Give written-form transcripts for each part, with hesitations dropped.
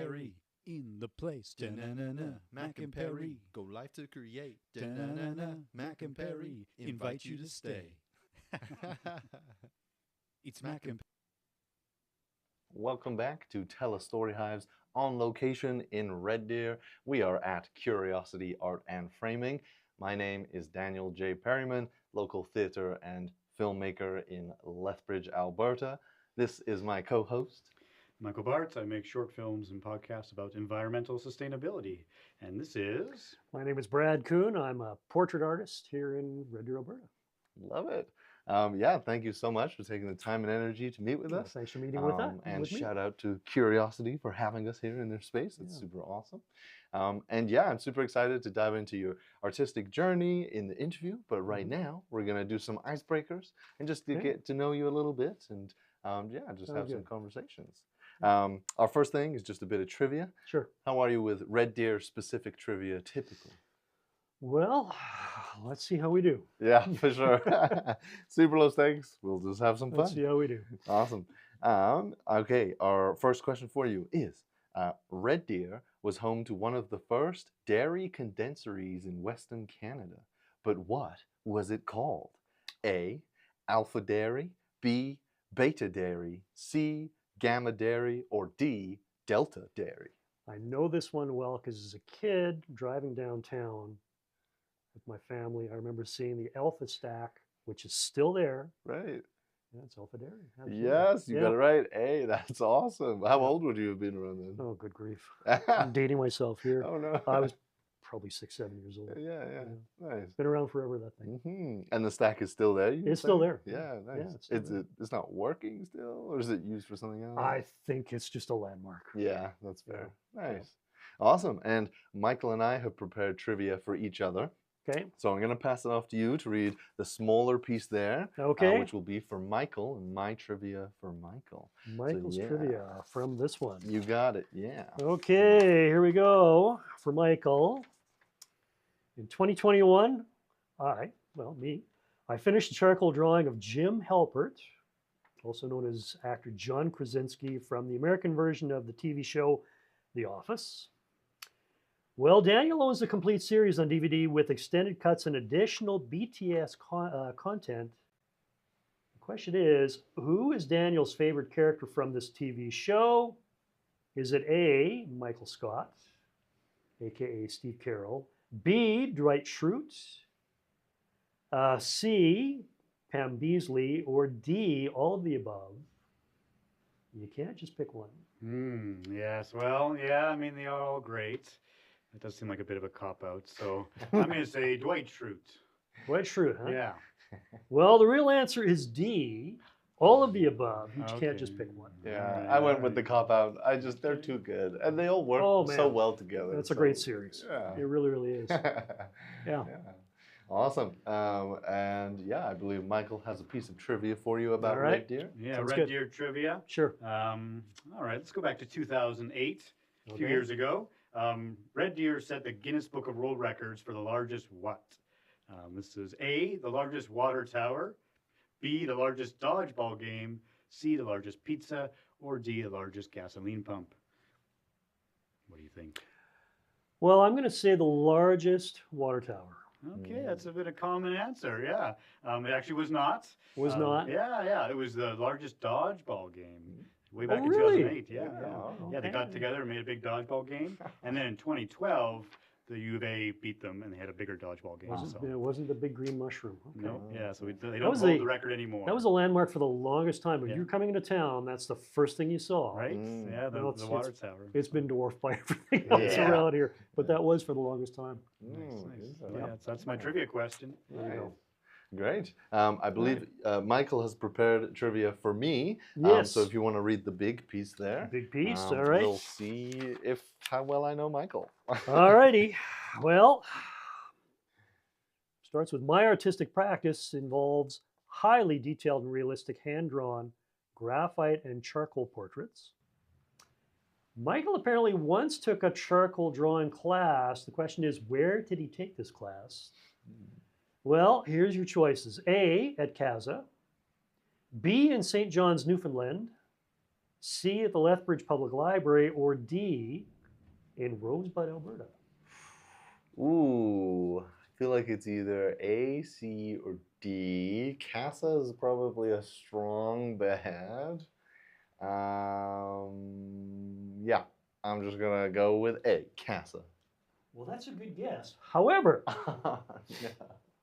Perry in the place. Da-na-na-na, Mac and Perry go live to create. Da-na-na-na, Mac and Perry invite you to stay. It's Mac and Welcome back to Tell a Story Hives on location in Red Deer. We are at Curiosity Art and Framing. My name is Daniel J. Perryman, local theater and filmmaker in Lethbridge, Alberta. This is my co-host, Michael Bartz. I make short films and podcasts about environmental sustainability. And this is... My name is Brad Kuhn. I'm a portrait artist here in Red Deer, Alberta. Love it. Yeah, thank you so much for taking the time and energy to meet with us. Thanks for meeting with us. And shout out to Curiosity for having us here in their space. It's super awesome. And yeah, I'm super excited to dive into your artistic journey in the interview. But right now, we're going to do some icebreakers and just to get to know you a little bit and just have some conversations. Our first thing is just a bit of trivia. Sure. How are you with Red Deer specific trivia typically? Well, let's see how we do. Yeah, for sure. Super low stakes. We'll just have some fun. Let's see how we do. Awesome. Okay, our first question for you is, Red Deer was home to one of the first dairy condenseries in Western Canada. But what was it called? A, Alpha Dairy, B, Beta Dairy, C, Gamma Dairy, or D, Delta Dairy? I know this one well because as a kid driving downtown with my family, I remember seeing the Alpha stack, which is still there. Right. Yeah, it's Alpha Dairy. Absolutely. Yes, you got it right. Hey, that's awesome. How old would you have been around then? Oh, good grief. I'm dating myself here. Oh, no. I was probably 6, 7 years old. Yeah. Nice. Been around forever, that thing. And the stack is still there? It's still there. Yeah, nice. Yeah, it's not working still, or is it used for something else? I think it's just a landmark. Yeah, that's fair. Nice. Awesome. And Michael and I have prepared trivia for each other. Okay. So I'm going to pass it off to you to read the smaller piece there, which will be for Michael, and my trivia for Michael. Michael's trivia from this one. You got it, yeah. Okay, here we go for Michael. In 2021, I finished a charcoal drawing of Jim Halpert, also known as actor John Krasinski from the American version of the TV show The Office. Well, Daniel owns the complete series on DVD with extended cuts and additional BTS content. The question is, who is Daniel's favorite character from this TV show? Is it A, Michael Scott, aka Steve Carroll, B, Dwight Schrute, C, Pam Beasley, or D, all of the above? You can't just pick one. Yes, well, yeah, I mean, they are all great. It does seem like a bit of a cop-out, so I'm going to say Dwight Schrute. Dwight Schrute, huh? Yeah. Well, the real answer is D, all of the above. You can't just pick one. Yeah, I went with the cop-out. They're too good. And they all work so well together. It's a great series. Yeah. It really, really is. Yeah. Awesome. And yeah, I believe Michael has a piece of trivia for you about Red Deer. Yeah, Red Deer trivia. Sure. All right, let's go back to 2008, a few years ago. Red Deer set the Guinness Book of World Records for the largest what? This is A, the largest water tower, B, the largest dodgeball game, C, the largest pizza, or D, the largest gasoline pump. What do you think? Well, I'm going to say the largest water tower. Okay, that's a bit of a common answer, yeah. It actually was not. Was not? Yeah, it was the largest dodgeball game. Way back in really? 2008, yeah, they got together and made a big dodgeball game. And then in 2012, the U of A beat them, and they had a bigger dodgeball game. It wasn't the big green mushroom. Okay. No, yeah, so they don't hold the record anymore. That was a landmark for the longest time. When you were coming into town, that's the first thing you saw. Right? Yeah, the water tower. It's been dwarfed by everything else around here, but that was for the longest time. Nice. Yeah, that's my trivia question. There you go. Great. I believe Michael has prepared trivia for me. Yes. So if you want to read the big piece there. Big piece, all right. We'll see how well I know Michael. All righty. Well, starts with my artistic practice involves highly detailed and realistic hand-drawn graphite and charcoal portraits. Michael apparently once took a charcoal drawing class. The question is, where did he take this class? Well, here's your choices. A, at CASA. B, in St. John's, Newfoundland. C, at the Lethbridge Public Library, or D, in Rosebud, Alberta? Ooh, I feel like it's either A, C, or D. CASA is probably a strong bet. Yeah, I'm just gonna go with A, CASA. Well, that's a good guess. However, Yeah.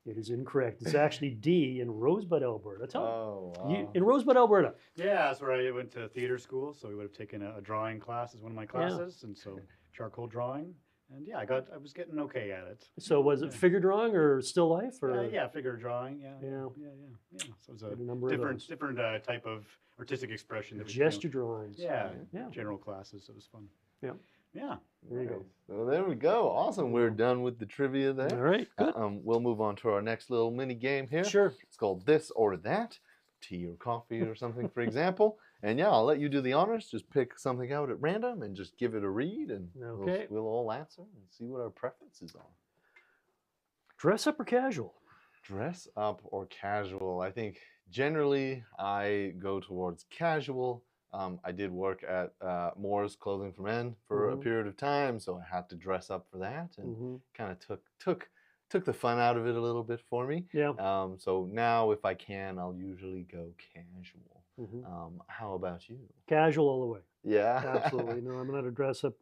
it is incorrect. It's actually D, in Rosebud, Alberta. Tell me. Oh, wow. In Rosebud, Alberta. Yeah, that's where I went to theater school, so we would have taken a drawing class as one of my classes, and so charcoal drawing. And yeah, I was getting okay at it. So was it figure drawing or still life? Or? Yeah, figure drawing. Yeah. So it's a different type of artistic expression. That gesture drawings. Yeah. General classes. So it was fun. Yeah. Yeah. There you go. So there we go. Awesome. We're done with the trivia there. All right. Good. We'll move on to our next little mini game here. Sure. It's called This or That. Tea or coffee or something, for example. And yeah, I'll let you do the honors. Just pick something out at random and just give it a read, and we'll all answer and see what our preferences are. Dress up or casual? Dress up or casual? I think generally I go towards casual. I did work at Moore's Clothing for Men for a period of time, so I had to dress up for that, and kind of took the fun out of it a little bit for me. Yeah. So now, if I can, I'll usually go casual. How about you? Casual all the way. Yeah. Absolutely. No, I'm not a dress up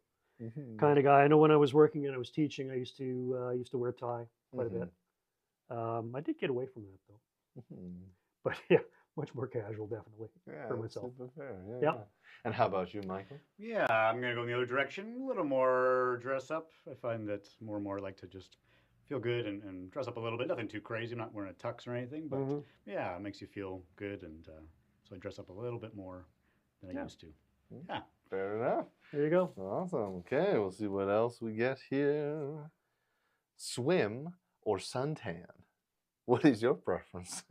kind of guy. I know when I was working and I was teaching, I used to wear a tie quite a bit. I did get away from that though. But yeah, much more casual, definitely, for myself. Super fair. Yeah. And how about you, Michael? Yeah, I'm gonna go in the other direction. A little more dress up. I find that more and more I like to just feel good and dress up a little bit. Nothing too crazy. I'm not wearing a tux or anything, but yeah, it makes you feel good, and so I dress up a little bit more than I used to. Yeah. Fair enough. There you go. Awesome. Okay, we'll see what else we get here. Swim or suntan? What is your preference?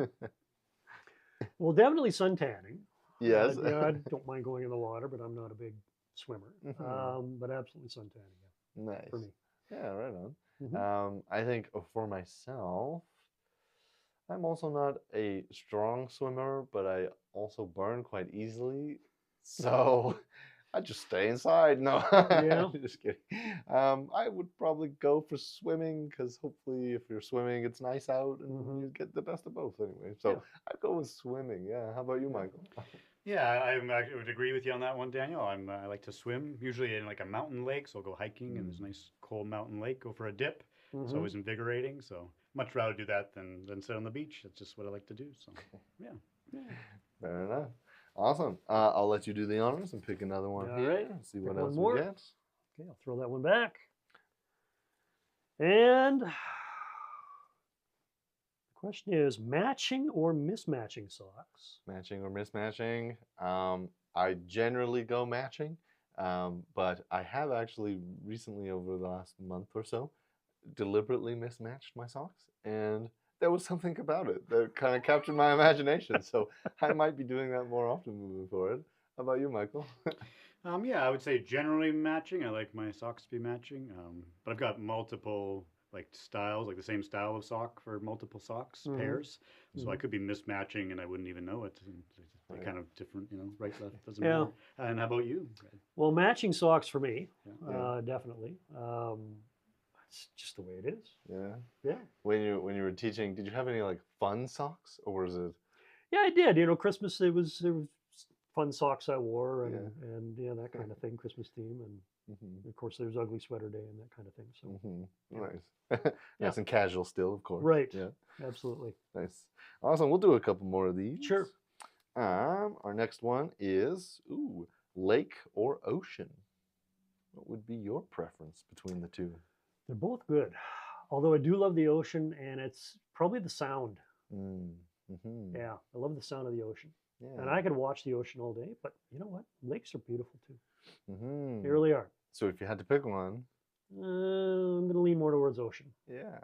Well, definitely suntanning. Yes. I don't mind going in the water, but I'm not a big swimmer. But absolutely suntanning. Yeah, nice. for me. Yeah, right on. I think for myself, I'm also not a strong swimmer, but I also burn quite easily. So I just stay inside. No, just kidding. I would probably go for swimming, because hopefully if you're swimming, it's nice out and you get the best of both anyway. So I'd go with swimming. Yeah. How about you, Michael? Yeah, I would agree with you on that one, Daniel. I like to swim, usually in like a mountain lake. So I'll go hiking and there's a nice cold mountain lake, go for a dip. It's always invigorating. So much rather do that than sit on the beach. That's just what I like to do. So yeah. Fair enough. Awesome. I'll let you do the honors and pick another one here. Right. See what else we get. Okay, I'll throw that one back. And the question is, matching or mismatching socks? Matching or mismatching? I generally go matching, but I have actually recently, over the last month or so, deliberately mismatched my socks, and there was something about it that kind of captured my imagination. So I might be doing that more often moving forward. How about you, Michael? Yeah, I would say generally matching. I like my socks to be matching, but I've got multiple like styles, like the same style of sock for multiple socks pairs. So I could be mismatching and I wouldn't even know it. They're kind of different, right, left, doesn't matter. And how about you, Red? Well, matching socks for me, definitely. It's just the way it is. Yeah. When you were teaching, did you have any like fun socks, or was it? Yeah, I did. Christmas, there was fun socks I wore, and that kind of thing, Christmas theme, and of course there's ugly sweater day and that kind of thing. So nice, nice and casual still, of course. Right. Yeah. Absolutely. Nice. Awesome. We'll do a couple more of these. Sure. Our next one is lake or ocean. What would be your preference between the two? They're both good, although I do love the ocean, and it's probably the sound. Yeah, I love the sound of the ocean. Yeah. And I could watch the ocean all day, but you know what? Lakes are beautiful too. They really are. So if you had to pick one, I'm going to lean more towards ocean. Yeah.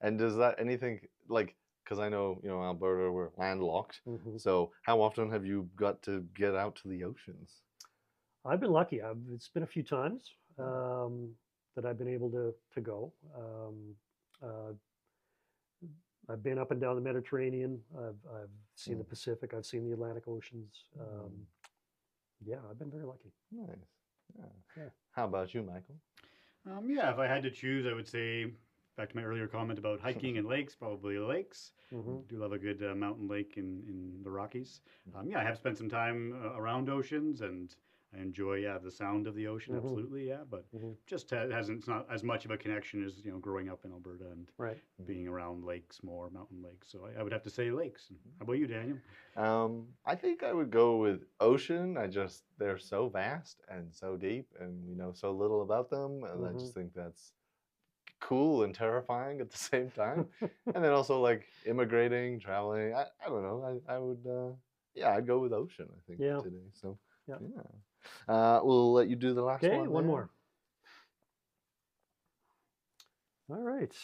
And does that anything, like, because I know, Alberta, we're landlocked. So how often have you got to get out to the oceans? I've been lucky. It's been a few times that I've been able to go. I've been up and down the Mediterranean. I've seen the Pacific. I've seen the Atlantic Oceans. Yeah, I've been very lucky. Nice. Yeah. Yeah. How about you, Michael? Yeah, if I had to choose, I would say, back to my earlier comment about hiking and lakes, probably lakes. Mm-hmm. Do love a good mountain lake in the Rockies. Yeah, I have spent some time around oceans, and I enjoy the sound of the ocean. Mhm. Absolutely, yeah. But Mhm. just hasn't it's not as much of a connection as growing up in Alberta and Right. being around lakes more, mountain lakes. So I would have to say lakes. How about you, Daniel? I think I would go with ocean. They're so vast and so deep, and we know so little about them, and I Mhm. just think that's cool and terrifying at the same time. And then also like immigrating, traveling. I don't know. I would I'd go with ocean, I think, Yeah. today. So Yeah. we'll let you do the last Okay, one. one there. more. All right.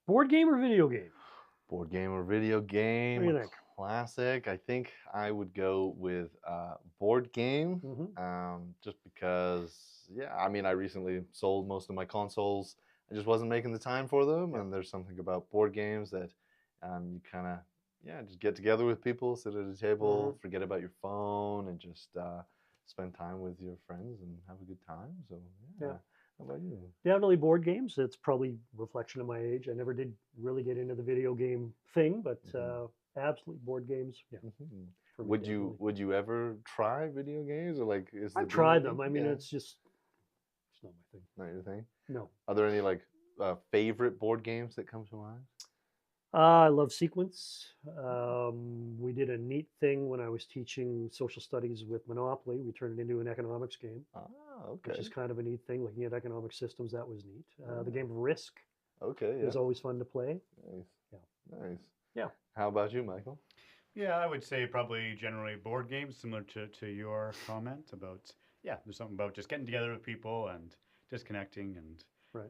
Board game or video game? Board game or video game? What do you think? Classic. I think I would go with board game. Mm-hmm. Just because, I mean, I recently sold most of my consoles. I just wasn't making the time for them, and there's something about board games that you kind of, just get together with people, sit at a table, forget about your phone, and just spend time with your friends and have a good time. So, yeah. How about you? Definitely board games. It's probably a reflection of my age. I never did really get into the video game thing, but absolutely board games. Yeah. Mm-hmm. For me, Would definitely. you ever try video games, or like is I've the tried video them. game- I mean, yeah, it's not my thing. not your thing? No. Are there any like favorite board games that come to mind? I love Sequence. We did a neat thing when I was teaching social studies with Monopoly. We turned it into an economics game, Okay. which is kind of a neat thing, looking at economic systems. That was neat. The game of Risk Okay, was always fun to play. Nice. Yeah. Nice. Yeah. How about you, Michael? Yeah, I would say probably generally board games, similar to your comment about, there's something about just getting together with people and just connecting and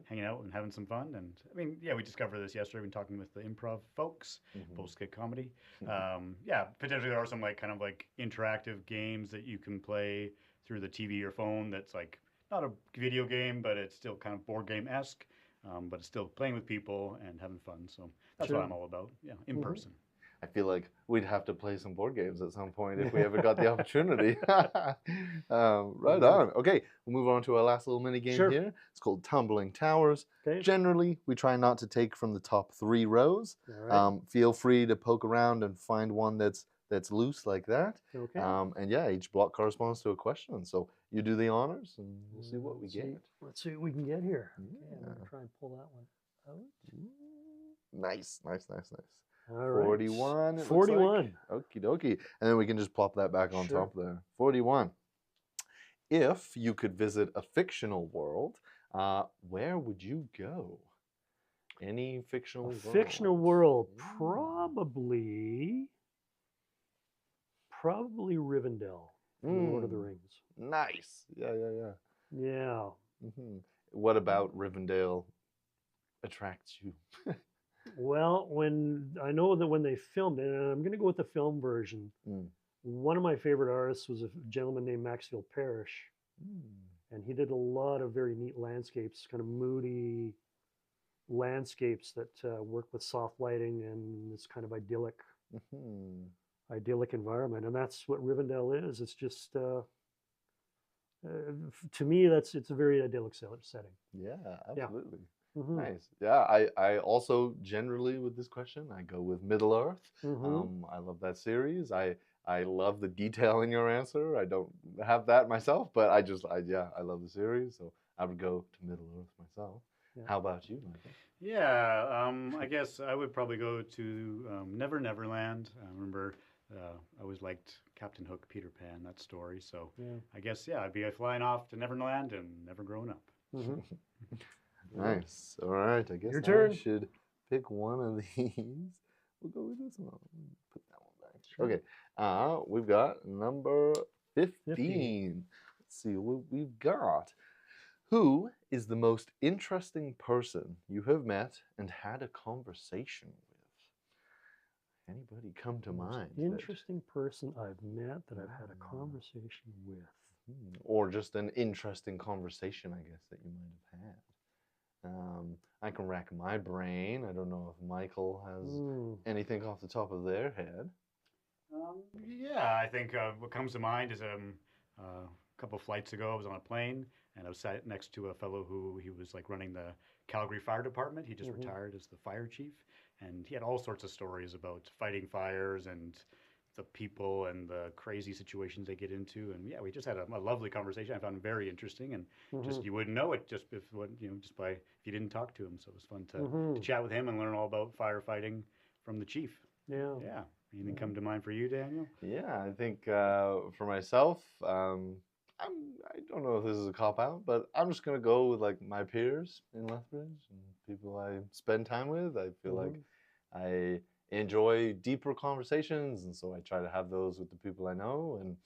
hanging out and having some fun. And I mean, we discovered this yesterday when talking with the improv folks, post-skit comedy. Potentially there are some kind of interactive games that you can play through the TV or phone that's like not a video game, but it's still kind of board game-esque, but it's still playing with people and having fun. So that's what I'm all about, in person. I feel like we'd have to play some board games at some point if we ever got the opportunity. Right on. Okay, we'll move on to our last little mini game here. It's called Tumbling Towers. Okay. Generally, we try not to take from the top 3 rows. All right. Feel free to poke around and find one that's loose like that. Okay. And each block corresponds to a question. So you do the honors, and we'll see what we get. Let's see what we can get here. Yeah. Okay, I'm gonna try and pull that one out. Nice. All right. 41. 41. Okie dokie. And then we can just plop that back on top there. 41. If you could visit a fictional world, where would you go? Any fictional world? Fictional world, probably Rivendell, from Lord of the Rings. Nice. Yeah. Yeah. What about Rivendell attracts you? Well, I know that when they filmed it, and I'm going to go with the film version, one of my favorite artists was a gentleman named Maxfield Parrish, and he did a lot of very neat landscapes, kind of moody landscapes that work with soft lighting and this kind of idyllic environment. And that's what Rivendell is. It's just, to me, it's a very idyllic setting. Yeah, absolutely. Nice. Yeah, I also generally with this question, I go with Middle-earth. I love that series. I love the detail in your answer. I don't have that myself, but I love the series, so I would go to Middle-earth myself. Yeah. How about you, Michael? Yeah, I guess I would probably go to Never Neverland. I remember I always liked Captain Hook, Peter Pan, that story. So I guess, I'd be flying off to Neverland and never growing up. Nice. All right. I guess Your turn. I should pick one of these. We'll go with this one. Put that one back. Sure. Okay. We've got number 15. Let's see what we've got. Who is the most interesting person you have met and had a conversation with? Anybody come to mind? Interesting person I've met that I've had a conversation with. Or just an interesting conversation, I guess, that you might have had. I can rack my brain. I don't know if Michael has anything off the top of their head. Yeah, I think what comes to mind is a couple flights ago, I was on a plane and I was sat next to a fellow who he was like running the Calgary Fire Department. He just retired as the fire chief, and he had all sorts of stories about fighting fires and the people and the crazy situations they get into. And yeah, we just had a lovely conversation. I found it very interesting, and just you wouldn't know it just if just by if you didn't talk to him. So it was fun to chat with him and learn all about firefighting from the chief. Yeah. Yeah. Anything come to mind for you, Daniel? Yeah, I think for myself, I don't know if this is a cop out, but I'm just gonna go with like my peers in Lethbridge and people I spend time with. I feel like I enjoy deeper conversations, and so I try to have those with the people I know. And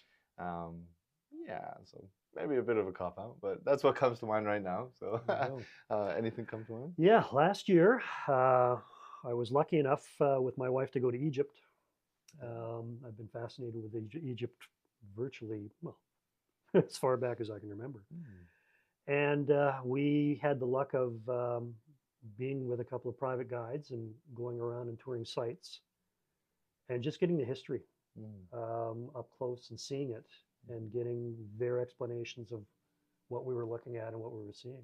yeah, so maybe a bit of a cop out, but that's what comes to mind right now. So anything come to mind? Yeah, last year I was lucky enough with my wife to go to Egypt. I've been fascinated with Egypt virtually, well, as far back as I can remember. And we had the luck of being with a couple of private guides and going around and touring sites and just getting the history up close and seeing it and getting their explanations of what we were looking at and what we were seeing.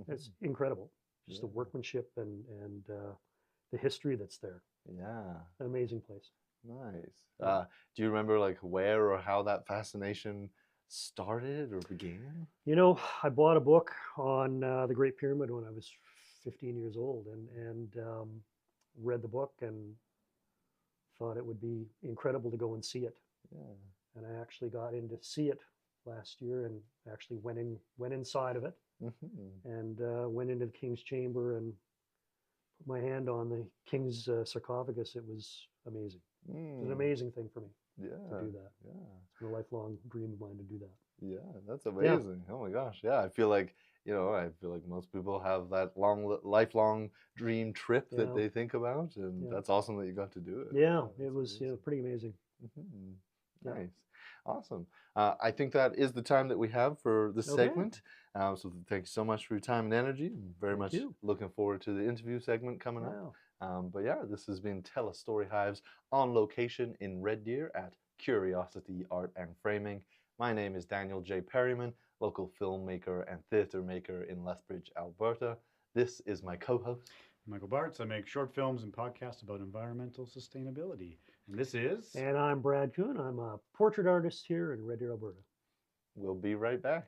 It's incredible, just the workmanship and the history that's there. Yeah. An amazing place. Nice. Do you remember like where or how that fascination started or began? You know, I bought a book on the Great Pyramid when I was 15 years old and read the book and thought it would be incredible to go and see it. Yeah. And I actually got in to see it last year and actually went inside of it and went into the King's Chamber and put my hand on the King's sarcophagus. It was amazing. It was an amazing thing for me to do that. Yeah. It's been a lifelong dream of mine to do that. Yeah, that's amazing. Oh my gosh. Yeah, I feel like, most people have that lifelong dream trip that they think about, and that's awesome that you got to do it. Yeah, it was pretty amazing. Nice. Awesome. I think that is the time that we have for this segment. So thank you so much for your time and energy. I'm very much looking forward to the interview segment coming up. But yeah, this has been Tell a Story Hives on location in Red Deer at Curiosity Art and Framing. My name is Daniel J. Perryman, local filmmaker and theatre maker in Lethbridge, Alberta. This is my co-host, Michael Bartz. I make short films and podcasts about environmental sustainability. And this is... And I'm Brad Kuhn. I'm a portrait artist here in Red Deer, Alberta. We'll be right back.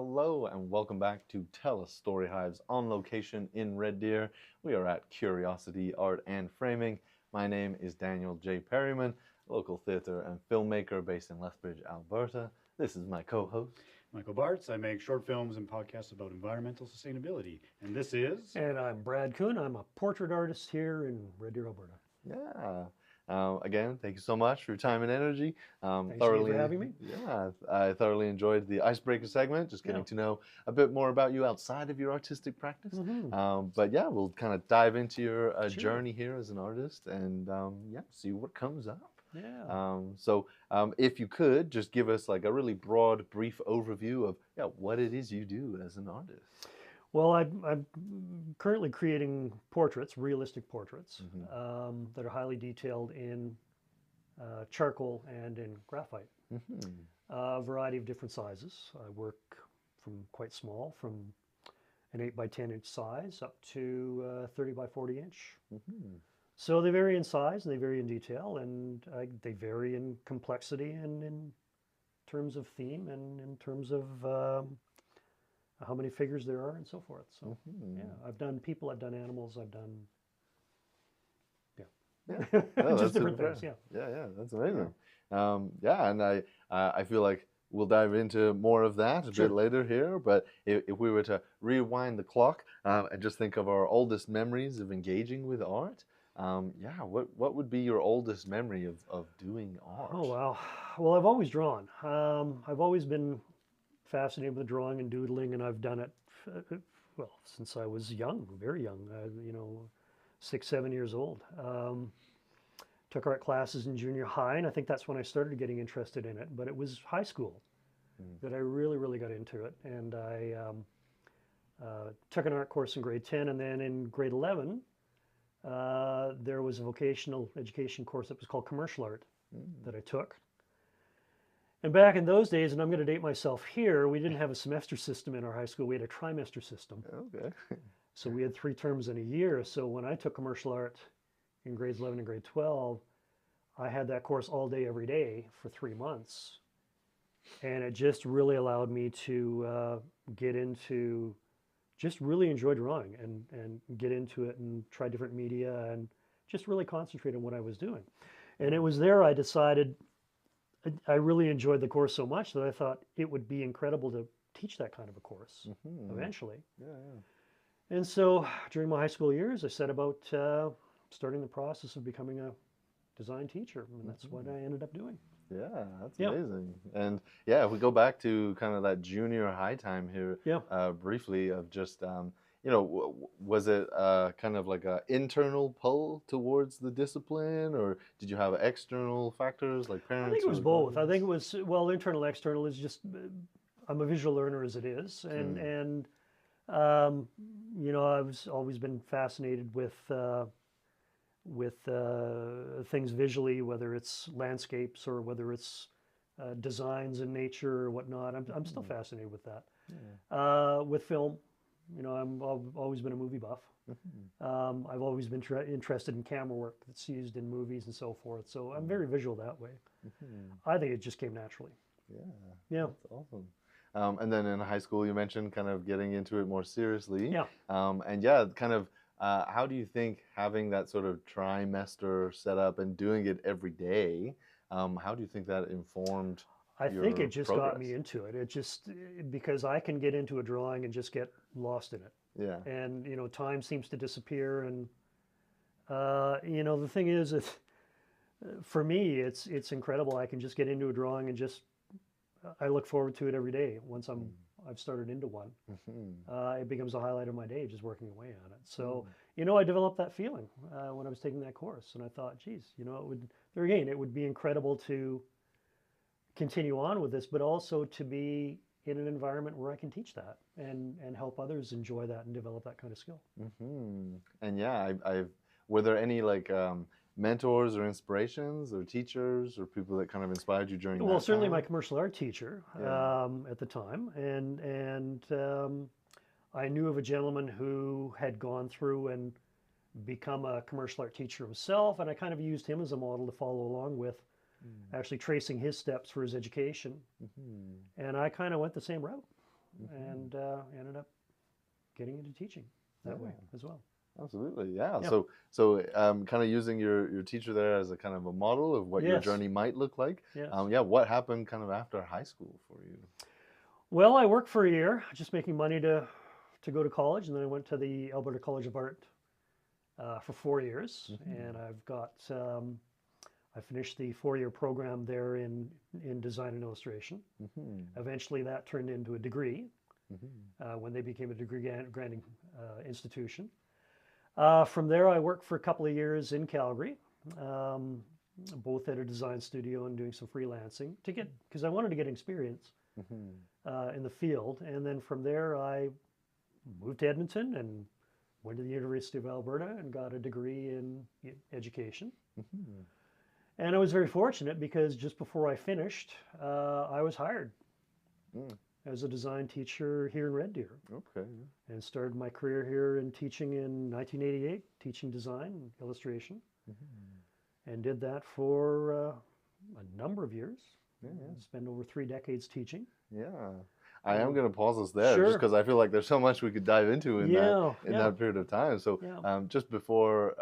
Hello and welcome back to Tell Us Story Hives on location in Red Deer. We are at Curiosity Art and Framing. My name is Daniel J. Perryman, local theatre and filmmaker based in Lethbridge, Alberta. This is my co-host, Michael Bartz. I make short films and podcasts about environmental sustainability. And this is... And I'm Brad Kuhn. I'm a portrait artist here in Red Deer, Alberta. Yeah. Again, thank you so much for your time and energy. Thanks for having me. Yeah, I thoroughly enjoyed the icebreaker segment, just getting to know a bit more about you outside of your artistic practice. But yeah, we'll kind of dive into your journey here as an artist and yeah, see what comes up. Yeah. So if you could just give us like a really broad, brief overview of what it is you do as an artist. Well, I'm currently creating portraits, realistic portraits, that are highly detailed in charcoal and in graphite. A variety of different sizes. I work from quite small, from an 8 by 10 inch size up to 30 by 40 inch. So they vary in size and they vary in detail, and they vary in complexity and in terms of theme and in terms of how many figures there are and so forth. So yeah, I've done people, I've done animals, I've done just different things. Yeah, that's amazing. Yeah, and I feel like we'll dive into more of that a bit later here. But if we were to rewind the clock and just think of our oldest memories of engaging with art, what would be your oldest memory of doing art? Oh wow. Well, I've always drawn. I've always been fascinated with drawing and doodling, and I've done it well since I was young, very young, 6, 7 years old. Took art classes in junior high, and I think that's when I started getting interested in it, but it was high school that I really got into it. And I took an art course in grade 10, and then in grade 11 there was a vocational education course that was called commercial art that I took. And back in those days, and I'm going to date myself here, we didn't have a semester system in our high school. We had a trimester system. Okay. So we had 3 terms in a year. So when I took commercial art in grades 11 and grade 12, I had that course all day, every day for 3 months. And it just really allowed me to get into, just really enjoy drawing and get into it and try different media and just really concentrate on what I was doing. And it was there I decided, I really enjoyed the course so much that I thought it would be incredible to teach that kind of a course eventually. And so during my high school years, I set about starting the process of becoming a design teacher, and that's what I ended up doing. Yeah, that's amazing. And yeah, if we go back to kind of that junior high time here, briefly of just was it kind of like an internal pull towards the discipline, or did you have external factors like parents? I think it was both. I think it was, well, internal, external is just, I'm a visual learner as it is. And I've always been fascinated with things visually, whether it's landscapes or whether it's designs in nature or whatnot. I'm still fascinated with that. With film, I've always been a movie buff. I've always been interested in camera work that's used in movies and so forth. So I'm very visual that way. I think it just came naturally. Yeah. That's awesome. And then in high school, you mentioned kind of getting into it more seriously. How do you think having that sort of trimester set up and doing it every day, how do you think that informed I think it just got me into it. It just, because I can get into a drawing and just get lost in it. Yeah. And, time seems to disappear. And, the thing is, for me, it's incredible. I can just get into a drawing and just, I look forward to it every day. Once I've started into one, it becomes a highlight of my day, just working away on it. So, I developed that feeling when I was taking that course. And I thought, geez, it would be incredible to continue on with this, but also to be in an environment where I can teach that and help others enjoy that and develop that kind of skill. And yeah, were there any like mentors or inspirations or teachers or people that kind of inspired you during that time? Well, certainly my commercial art teacher at the time, and I knew of a gentleman who had gone through and become a commercial art teacher himself, and I kind of used him as a model to follow along with, actually tracing his steps for his education. And I kind of went the same route. and ended up getting into teaching that way as well. Absolutely, yeah. Yeah. So kind of using your teacher there as a kind of a model of what your Yes. journey might look like. Yes. Yeah, what happened kind of after high school for you? Well, I worked for a year, just making money to go to college, and then I went to the Alberta College of Art for 4 years, and I've got I finished the 4-year program there in design and illustration. Eventually, that turned into a degree when they became a degree granting institution. From there, I worked for a couple of years in Calgary, both at a design studio and doing some freelancing because I wanted to get experience in the field. And then from there, I moved to Edmonton and went to the University of Alberta and got a degree in education. And I was very fortunate because just before I finished, I was hired as a design teacher here in Red Deer. Okay. And started my career here in teaching in 1988, teaching design and illustration. And did that for a number of years. Spent over 3 decades teaching. Yeah. I am going to pause us there Sure. just because I feel like there's so much we could dive into in that period of time. So just before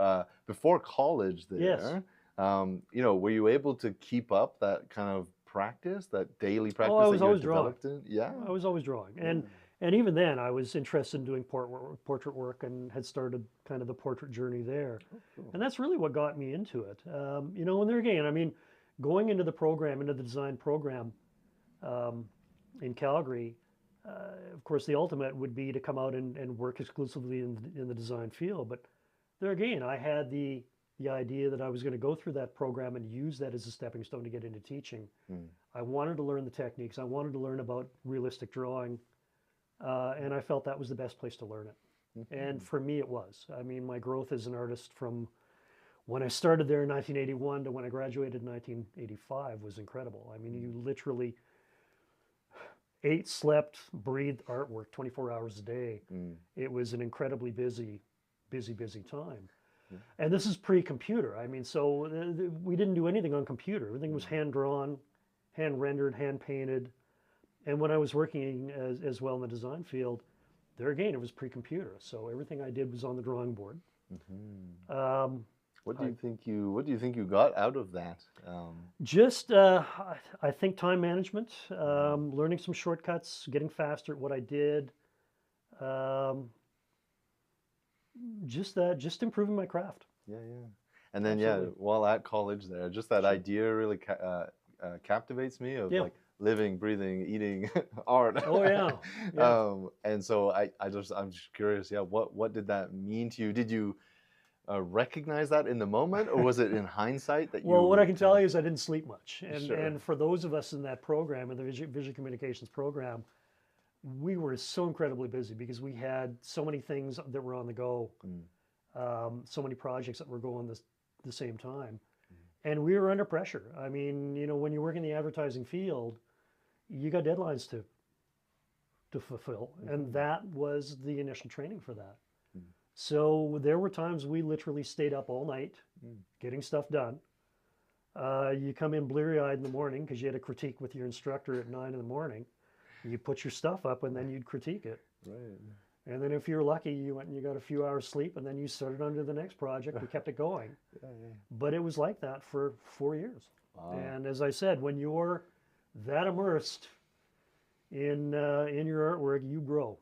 college there, you know, were you able to keep up that kind of practice, that daily practice I was that you always had developed in? Yeah. I was always drawing. And even then, I was interested in doing portrait work and had started kind of the portrait journey there. And that's really what got me into it. You know, and there again, I mean, going into the program, into the design program in Calgary, of course, the ultimate would be to come out and work exclusively in the design field. But there again, I had the idea that I was going to go through that program and use that as a stepping stone to get into teaching. I wanted to learn the techniques. I wanted to learn about realistic drawing. And I felt that was the best place to learn it. And for me, it was. I mean, my growth as an artist from when I started there in 1981 to when I graduated in 1985 was incredible. I mean, you literally ate, slept, breathed artwork 24 hours a day. It was an incredibly busy time. And this is pre-computer. I mean, so we didn't do anything on computer. Everything was hand-drawn, hand-rendered, hand-painted. And when I was working as well in the design field, there again, it was pre-computer. So everything I did was on the drawing board. What do you think you got out of that? Just, I think time management, learning some shortcuts, getting faster at what I did. Just improving my craft. Yeah. And then, Absolutely. while at college there, just that idea really captivates me of like living, breathing, eating art. Oh, yeah. And so I'm just curious, what did that mean to you? Did you recognize that in the moment, or was it in hindsight that you... Well, what I can tell you is I didn't sleep much. And, Sure. and for those of us in that program, in the visual communications program, we were so incredibly busy because we had so many things that were on the go, so many projects that were going the same time. And we were under pressure. I mean, you know, when you work in the advertising field, you got deadlines to fulfill. And that was the initial training for that. So there were times we literally stayed up all night getting stuff done. You come in bleary-eyed in the morning because you had a critique with your instructor at 9 in the morning. You put your stuff up and then you'd critique it. Right. And then if you're lucky, you went and you got a few hours sleep and then you started on to the next project and kept it going. But it was like that for 4 years. Wow. And as I said, when you're that immersed in your artwork, you grow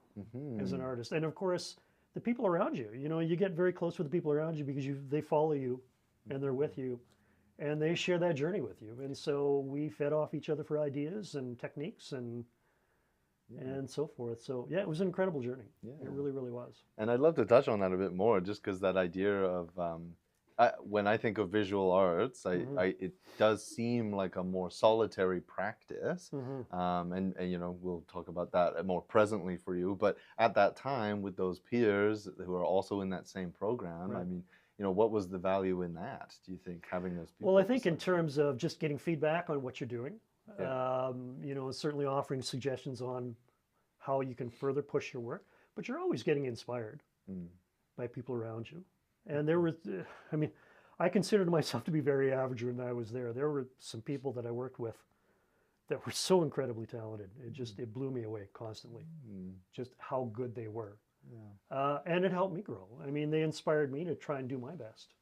as an artist. And of course, the people around you, you know, you get very close with the people around you because they follow you and they're with you and they share that journey with you. And so we fed off each other for ideas and techniques and so forth. So yeah, it was an incredible journey. It really, really was. And I'd love to touch on that a bit more, just because that idea of when I think of visual arts, it does seem like a more solitary practice. And you know, we'll talk about that more presently for you. But at that time, with those peers who are also in that same program, I mean, you know, what was the value in that? Do you think, having those people? Well, I think in terms of just getting feedback on what you're doing, you know, certainly offering suggestions on how you can further push your work, but you're always getting inspired by people around you. And there was, I mean, I considered myself to be very average when I was there. There were some people that I worked with that were so incredibly talented. It blew me away constantly, just how good they were. Yeah. And it helped me grow. I mean, they inspired me to try and do my best.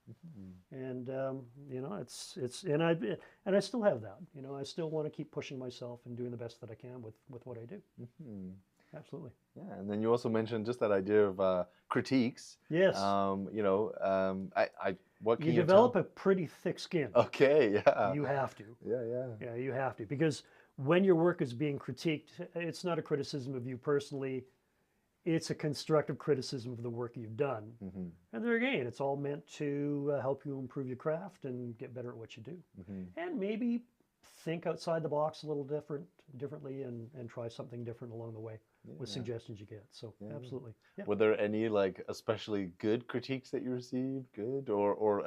And you know, and I still have that. You know, I still want to keep pushing myself and doing the best that I can with what I do. Absolutely. Yeah, and then you also mentioned just that idea of critiques. Yes. You know, what can You you develop tell? a pretty thick skin. Okay, yeah. You have to. Yeah. Yeah, you have to, because when your work is being critiqued, it's not a criticism of you personally. It's a constructive criticism of the work you've done. And there again, it's all meant to help you improve your craft and get better at what you do. And maybe think outside the box a little differently and try something different along the way with suggestions you get. So absolutely. Yeah. Were there any like especially good critiques that you received? Good or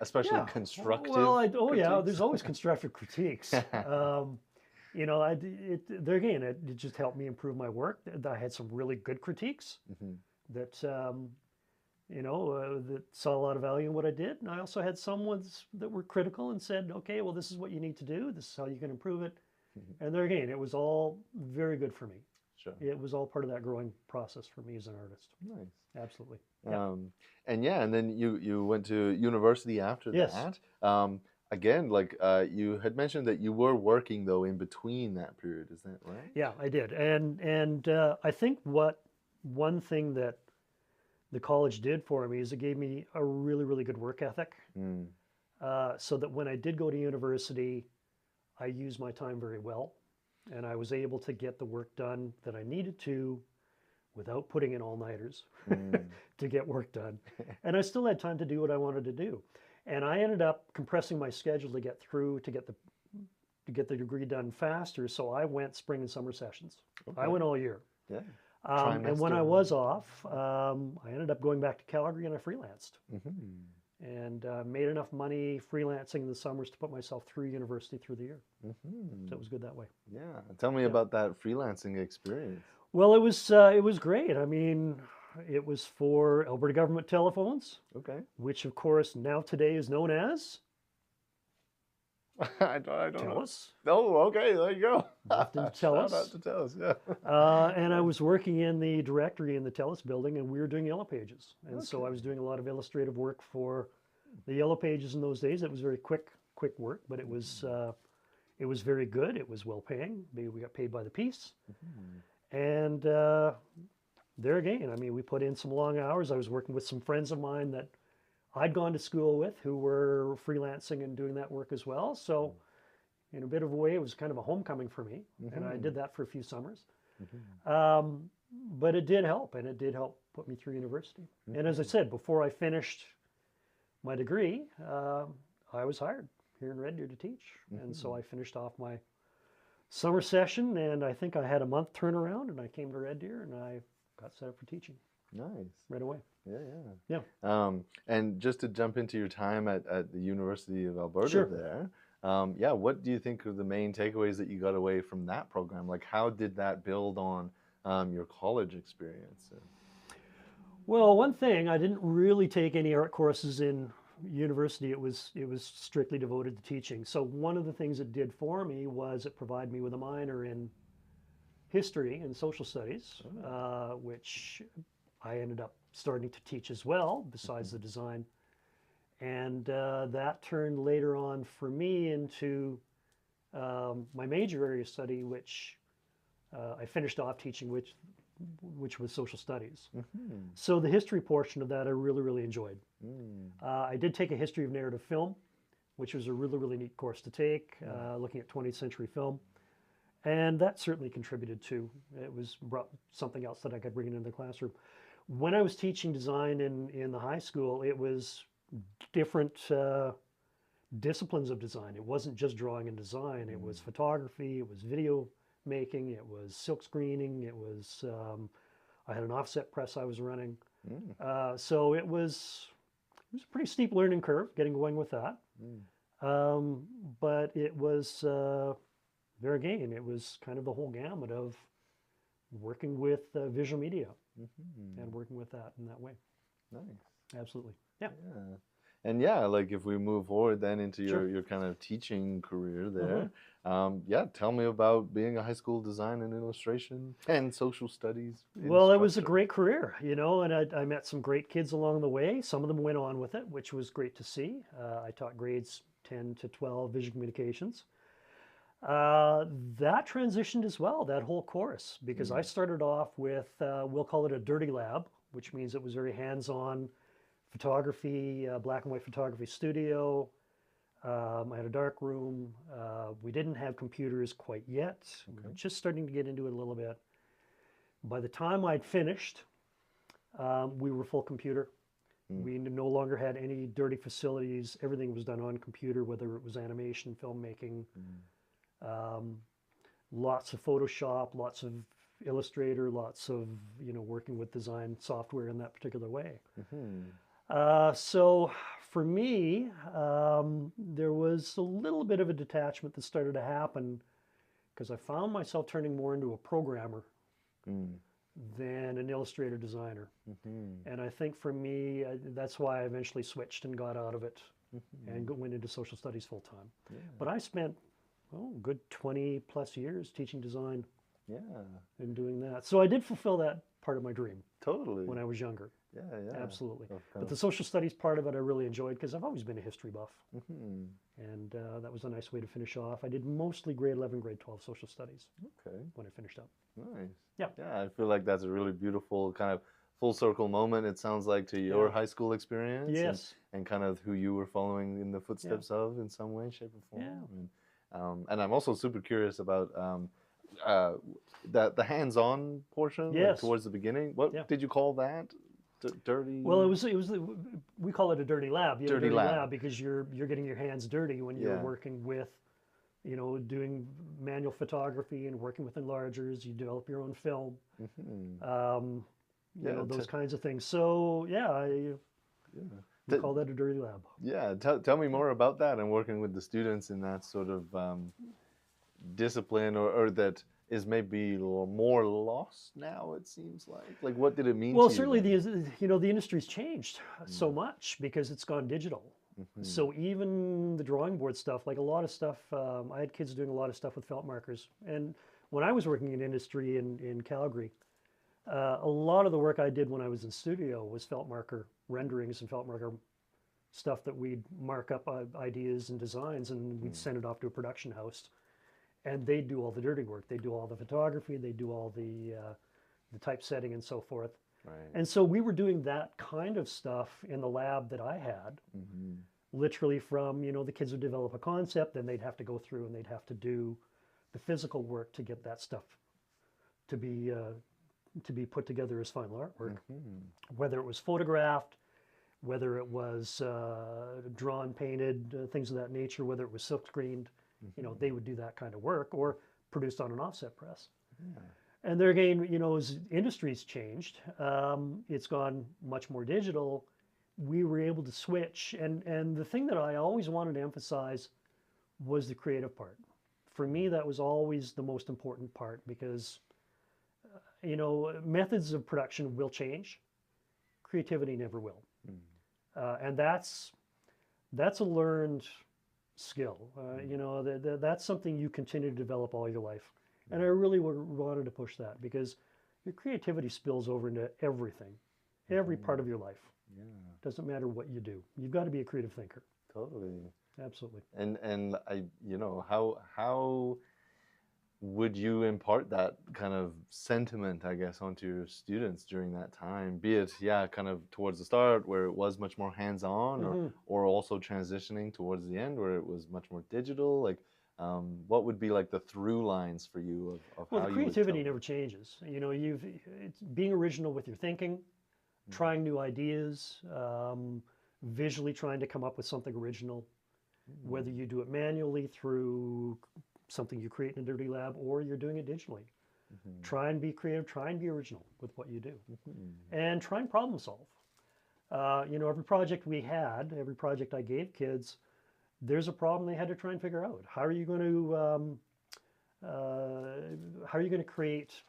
especially constructive? Well, yeah, critiques? there's always constructive critiques. You know, there again, it just helped me improve my work. I had some really good critiques that, you know, that saw a lot of value in what I did. And I also had some ones that were critical and said, okay, well, this is what you need to do. This is how you can improve it. And there again, it was all very good for me. Sure. It was all part of that growing process for me as an artist. Nice. Absolutely. Yeah. And then you went to university after that. Again, like you had mentioned that you were working though in between that period. Is that right? Yeah, I did. And I think one thing that the college did for me is it gave me a really, really good work ethic. So that when I did go to university, I used my time very well. And I was able to get the work done that I needed to without putting in all-nighters to get work done. And I still had time to do what I wanted to do. And I ended up compressing my schedule to get the degree done faster. So I went spring and summer sessions. Okay. I went all year. Yeah. And when I was off, I ended up going back to Calgary and I freelanced. And made enough money freelancing in the summers to put myself through university through the year. So it was good that way. Yeah. Tell me about that freelancing experience. Well, it was great. I mean, it was for Alberta government telephones. Okay. Which, of course, now today is known as I don't know. TELUS. Oh, okay. There you go. Often TELUS. Shout out to TELUS. Yeah. And I was working in the directory in the TELUS building, and we were doing Yellow Pages. And so I was doing a lot of illustrative work for the Yellow Pages in those days. It was very quick work, but it was very good. It was well paying. We got paid by the piece. And there again, I mean, we put in some long hours. I was working with some friends of mine that I'd gone to school with who were freelancing and doing that work as well. So in a bit of a way, it was kind of a homecoming for me. And I did that for a few summers. But it did help, and it did help put me through university. And as I said, before I finished my degree, I was hired here in Red Deer to teach. And so I finished off my summer session, and I think I had a month turnaround, and I came to Red Deer, and I got set up for teaching. Nice. Right away. Yeah. And just to jump into your time at the University of Alberta there, what do you think are the main takeaways that you got away from that program? Like, how did that build on your college experience? Well, one thing, I didn't really take any art courses in university. It was strictly devoted to teaching. So one of the things it did for me was it provided me with a minor in history and social studies, which I ended up starting to teach as well, besides the design. And that turned later on for me into my major area of study, which I finished off teaching, which was social studies. So the history portion of that I really, really enjoyed. I did take a history of narrative film, which was a really, really neat course to take, looking at 20th century film. And that certainly contributed too. It brought something else that I could bring into the classroom. When I was teaching design in the high school, it was different disciplines of design. It wasn't just drawing and design. It was photography, it was video making, it was silk screening, it was, I had an offset press I was running. So it was a pretty steep learning curve getting going with that. But it was, there again, it was kind of the whole gamut of working with visual media and working with that in that way. Nice. Absolutely. Yeah. And yeah, like if we move forward then into your, Sure. your kind of teaching career there, yeah, tell me about being a high school design and illustration and social studies Well, it was a instructor. great career, you know, and I met some great kids along the way. Some of them went on with it, which was great to see. I taught grades 10 to 12 visual communications. That transitioned as well, that whole course, because I started off with, we'll call it a dirty lab, which means it was very hands-on photography, black and white photography studio. I had a dark room. We didn't have computers quite yet. We were just starting to get into it a little bit. By the time I'd finished, we were full computer. We no longer had any dirty facilities. Everything was done on computer, whether it was animation, filmmaking, lots of Photoshop, lots of Illustrator, lots of, you know, working with design software in that particular way. So for me, there was a little bit of a detachment that started to happen because I found myself turning more into a programmer than an illustrator designer. And I think for me, that's why I eventually switched and got out of it and went into social studies full time. But I spent, a good 20 plus years teaching design and doing that. So I did fulfill that part of my dream Totally. when I was younger. Yeah. Absolutely. Of kind But the social studies part of it I really enjoyed because I've always been a history buff. Mhm. And that was a nice way to finish off. I did mostly grade 11, grade 12 social studies Okay. when I finished up. Nice. Yeah. Yeah, I feel like that's a really beautiful kind of full circle moment, it sounds like, to your Yeah. high school experience. Yes. And kind of who you were following in the footsteps of in some way, shape, or form. Yeah. And I'm also super curious about the hands-on portion, like Yes. towards the beginning. What Yeah. did you call that? Dirty? Well, it was we call it a dirty lab. You have a Dirty dirty lab. lab because you're getting your hands dirty when you're Yeah. working with, you know, doing manual photography and working with enlargers. You develop your own film, Mhm. you Yeah, know, those kinds of things. So yeah, we call that a dirty lab. Yeah, tell me more about that and working with the students in that sort of discipline or that is maybe more lost now, it seems like. Like, what did it mean Well, to you certainly then? the industry's changed so much because it's gone digital. So even the drawing board stuff, like a lot of stuff, I had kids doing a lot of stuff with felt markers. And when I was working in industry in Calgary, a lot of the work I did when I was in studio was felt marker renderings and felt marker stuff that we'd mark up ideas and designs and we'd send it off to a production house. And they'd do all the dirty work. They'd do all the photography. They'd do all the typesetting and so forth. Right. And so we were doing that kind of stuff in the lab that I had, literally from, you know, the kids would develop a concept, then they'd have to go through and they'd have to do the physical work to get that stuff to be put together as final artwork. Whether it was photographed, whether it was drawn, painted, things of that nature, whether it was silk screened, you know, they would do that kind of work or produced on an offset press. And there again, you know, as industry's changed, it's gone much more digital. We were able to switch. And the thing that I always wanted to emphasize was the creative part. For me, that was always the most important part because, you know, methods of production will change. Creativity never will. And that's a learned skill. You know, that's something you continue to develop all your life. And I really wanted to push that because your creativity spills over into everything, every part of your life. Doesn't matter what you do. You've got to be a creative thinker. Totally. Absolutely. And I, you know, how would you impart that kind of sentiment, I guess, onto your students during that time? Be it, kind of towards the start where it was much more hands-on, or also transitioning towards the end where it was much more digital. Like, what would be like the through lines for you of Well, how the you would creativity tell never changes. You know, it's being original with your thinking, trying new ideas, visually trying to come up with something original, whether you do it manually through something you create in a dirty lab or you're doing it digitally. Try and be creative, try and be original with what you do, and try and problem solve. You know, every project we had, every project I gave kids, there's a problem they had to try and figure out. How are you going to create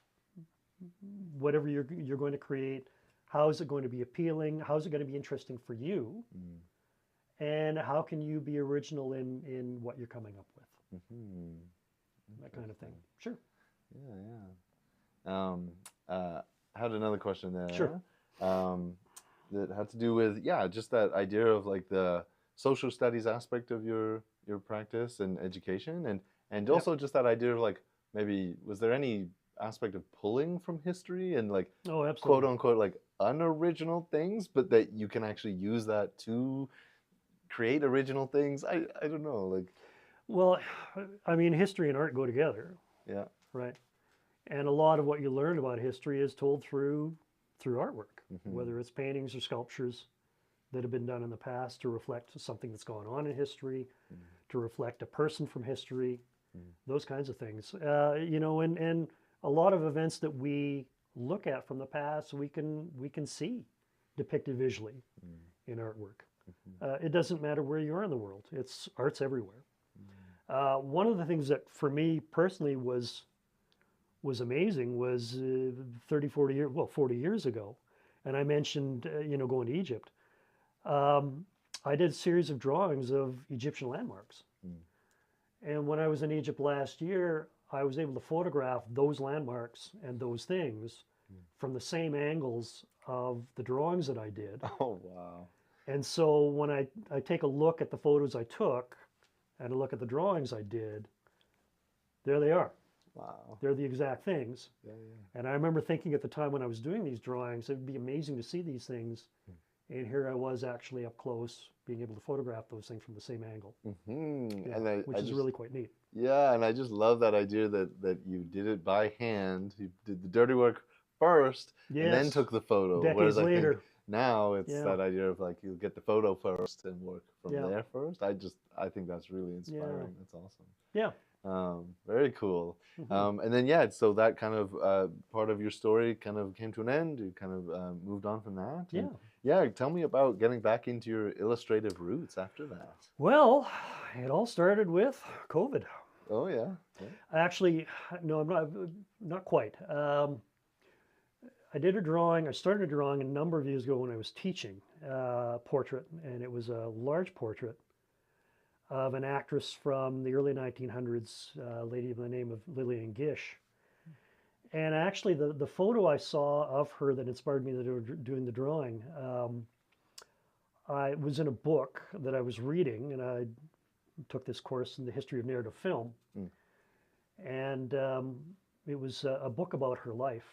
whatever you're going to create? How is it going to be appealing? How is it going to be interesting for you? and how can you be original in what you're coming up with? That kind of thing. Sure. Yeah, yeah. I had another question there. Sure. That had to do with, yeah, just that idea of like the social studies aspect of your practice and education, and also just that idea of like, maybe was there any aspect of pulling from history and like Oh, absolutely. quote unquote like unoriginal things, but that you can actually use that to create original things? I don't know, like. Well, I mean, history and art go together, Yeah. right? And a lot of what you learn about history is told through artwork, whether it's paintings or sculptures that have been done in the past to reflect something that's going on in history, to reflect a person from history, those kinds of things. You know, and a lot of events that we look at from the past, we can see depicted visually in artwork. It doesn't matter where you are in the world. Art's everywhere. One of the things that for me personally was amazing was 40 years ago, and I mentioned you know, going to Egypt. I did a series of drawings of Egyptian landmarks, and when I was in Egypt last year, I was able to photograph those landmarks and those things from the same angles of the drawings that I did. Oh, wow. And so when I take a look at the photos I took and a look at the drawings I did, there they are. Wow. They're the exact things. Yeah, yeah. And I remember thinking at the time when I was doing these drawings, it would be amazing to see these things. And here I was actually up close, being able to photograph those things from the same angle. Yeah, and which is really quite neat. Yeah, and I just love that idea that you did it by hand. You did the dirty work first, and then took the photo. Decades Whereas later. I think now it's that idea of like, you get the photo first and work from there first. I think that's really inspiring. That's awesome. Yeah. Very cool. And then, so that kind of part of your story kind of came to an end. You kind of moved on from that. Yeah. And yeah, tell me about getting back into your illustrative roots after that. Well, it all started with COVID. Oh, yeah. Actually, no, I'm not quite. I did a drawing. I started a drawing a number of years ago when I was teaching portrait, and it was a large portrait of an actress from the early 1900s, a lady by the name of Lillian Gish. And actually, the photo I saw of her that inspired me to doing the drawing, I was in a book that I was reading, and I took this course in the history of narrative film. And it was a book about her life.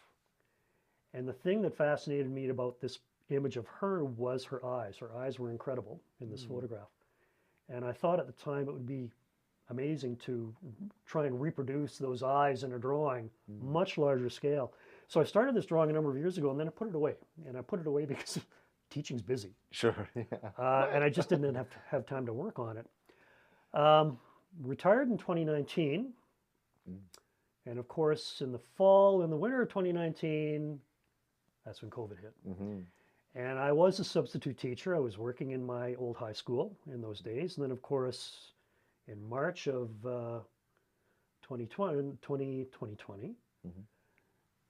And the thing that fascinated me about this image of her was her eyes. Her eyes were incredible in this photograph. And I thought at the time it would be amazing to try and reproduce those eyes in a drawing, much larger scale. So I started this drawing a number of years ago, and then I put it away. And I put it away because teaching's busy. Sure. And I just didn't have time to work on it. Retired in 2019. And of course, in the winter of 2019, that's when COVID hit. And I was a substitute teacher. I was working in my old high school in those days. And then, of course, in March of 2020,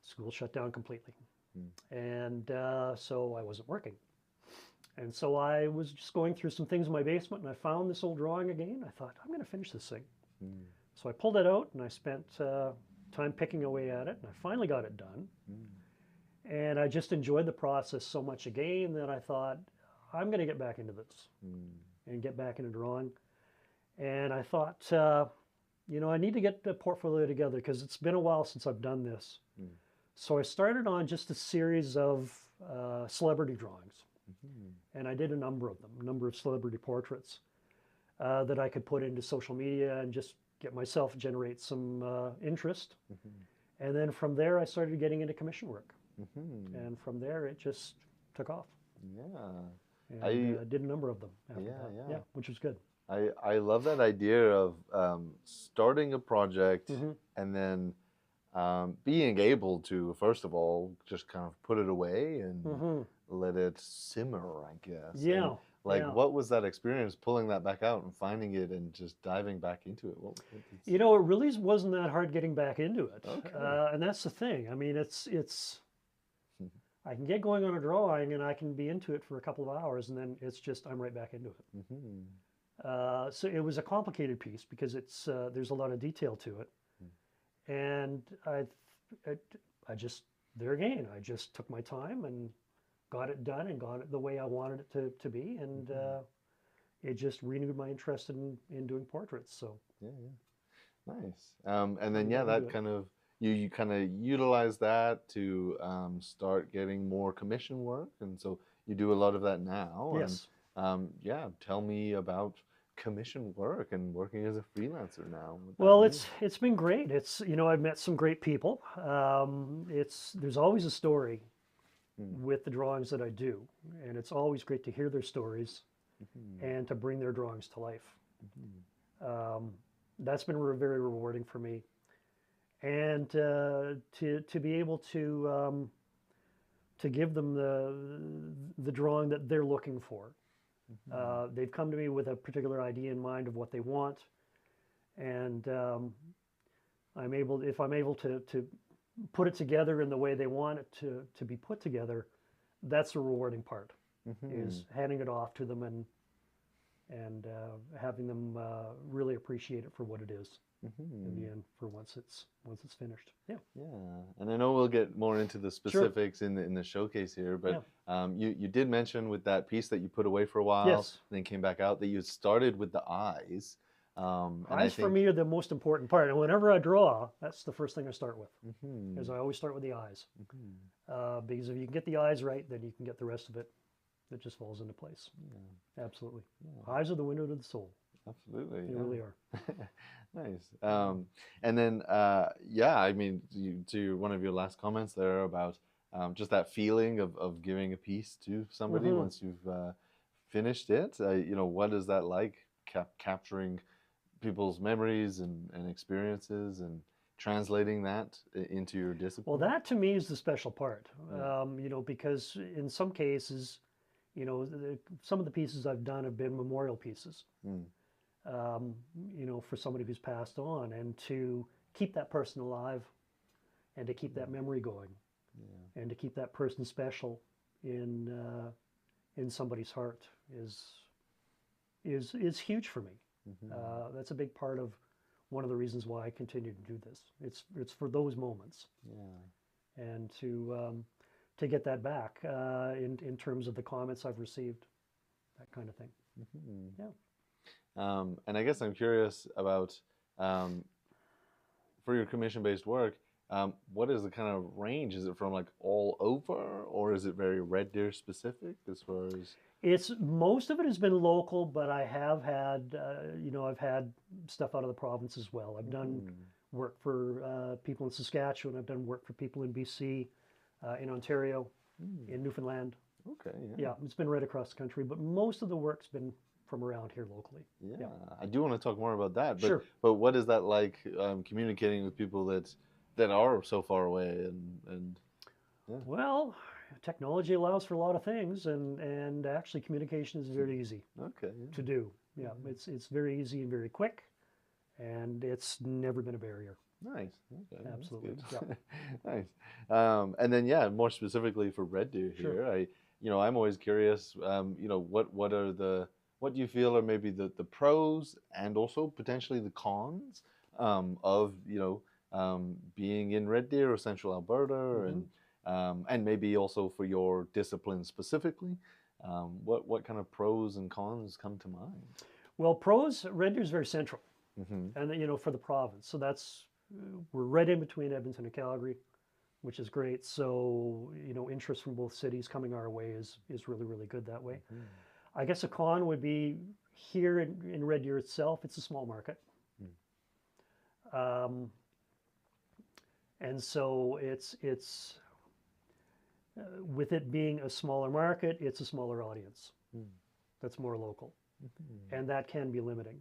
school shut down completely. And so I wasn't working. And so I was just going through some things in my basement, and I found this old drawing again. I thought, I'm going to finish this thing. So I pulled it out, and I spent time picking away at it, and I finally got it done. And I just enjoyed the process so much again that I thought, I'm going to get back into this and get back into drawing. And I thought, you know, I need to get the portfolio together because it's been a while since I've done this. So I started on just a series of celebrity drawings. And I did a number of them, a number of celebrity portraits that I could put into social media and just get myself generate some interest. And then from there, I started getting into commission work. And from there, it just took off. And I did a number of them after that. Yeah, which was good. I love that idea of starting a project and then being able to, first of all, just kind of put it away and let it simmer, I guess. Yeah. And what was that experience, pulling that back out and finding it and just diving back into it? You know, it really wasn't that hard getting back into it. And that's the thing. I mean, it's I can get going on a drawing and I can be into it for a couple of hours, and then it's just I'm right back into it. So it was a complicated piece because it's there's a lot of detail to it, and I just there again I just took my time and got it done and got it the way I wanted it to be, and it just renewed my interest in doing portraits. So Nice. And then that kind of you kind of utilize that to start getting more commission work, and so you do a lot of that now. Yes. And tell me about commission work and working as a freelancer now. Well, it's been great. It's I've met some great people. There's always a story with the drawings that I do, and it's always great to hear their stories and to bring their drawings to life. That's been very rewarding for me, and to be able to give them the drawing that they're looking for. They've come to me with a particular idea in mind of what they want, and if I'm able to put it together in the way they want it to be put together, that's the rewarding part, is handing it off to them and having them really appreciate it for what it is in the end, for once it's finished. Yeah. And I know we'll get more into the specifics in the showcase here, but you did mention with that piece that you put away for a while, and then came back out, that you started with the eyes. Eyes for me are the most important part, and whenever I draw, that's the first thing I start with. Is I always start with the eyes, because if you can get the eyes right, then you can get the rest of it. It just falls into place. Absolutely. Eyes are the window to the soul. Absolutely. They really are. Nice. And then, I mean, to one of your last comments there about just that feeling of giving a piece to somebody once you've finished it. What is that like, capturing people's memories and experiences and translating that into your discipline? Well, that to me is the special part, because in some cases, some of the pieces I've done have been memorial pieces, for somebody who's passed on, and to keep that person alive and to keep that memory going and to keep that person special in somebody's heart is huge for me. That's a big part of one of the reasons why I continue to do this. It's for those moments, and to get that back in terms of the comments I've received, that kind of thing. And I guess I'm curious about, for your commission-based work, what is the kind of range? Is it from like all over, or is it very Red Deer specific as far as? Most of it has been local, but I have had, I've had stuff out of the province as well. I've done work for people in Saskatchewan. I've done work for people in BC, in Ontario, in Newfoundland. Okay. Yeah, it's been right across the country, but most of the work's been from around here locally. Yeah. I do want to talk more about that. But, sure. But what is that like, communicating with people that are so far away and Well, technology allows for a lot of things, and actually communication is very easy to do. Yeah, it's very easy and very quick, and it's never been a barrier. Nice. Okay, absolutely. Nice. And then more specifically for Red Deer here, I'm always curious. What do you feel are maybe the pros and also potentially the cons of being in Red Deer or Central Alberta, and maybe also for your discipline specifically, what kind of pros and cons come to mind? Well, pros, Red Deer is very central, and for the province, so we're right in between Edmonton and Calgary, which is great. So interest from both cities coming our way is really, really good that way. I guess a con would be here in Red Deer itself. It's a small market, and so it's with it being a smaller market, it's a smaller audience that's more local, and that can be limiting.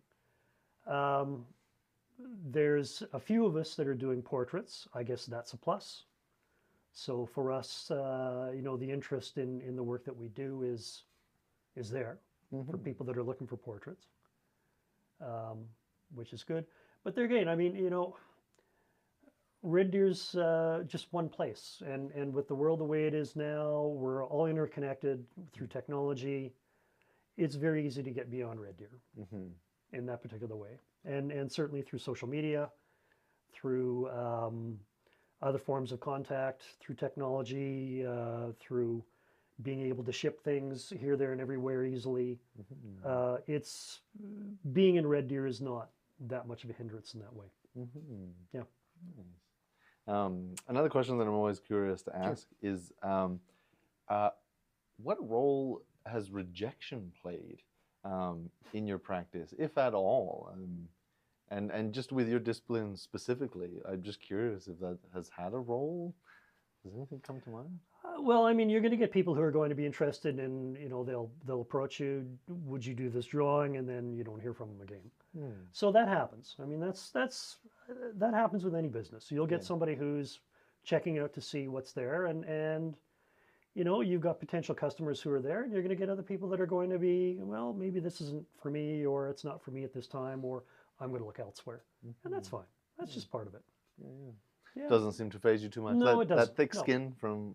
There's a few of us that are doing portraits. I guess that's a plus. So for us, the interest in the work that we do is there for people that are looking for portraits, which is good. But there again, I mean, Red Deer's just one place, and with the world the way it is now, we're all interconnected through technology. It's very easy to get beyond Red Deer in that particular way, and certainly through social media, through other forms of contact, through technology, through being able to ship things here, there, and everywhere easily. It's being in Red Deer is not that much of a hindrance in that way. Yeah. Another question that I'm always curious to ask is, what role has rejection played in your practice, if at all? And just with your discipline specifically, I'm just curious if that has had a role. Does anything come to mind? Well, I mean, you're going to get people who are going to be interested in, they'll approach you, would you do this drawing? And then you don't hear from them again. So that happens. I mean, that happens with any business. You'll get somebody who's checking out to see what's there, and you've got potential customers who are there, and you're going to get other people that are going to be, well, maybe this isn't for me, or it's not for me at this time, or I'm going to look elsewhere. And that's fine. That's just part of it. Yeah. Doesn't seem to phase you too much. No, it doesn't. That thick skin from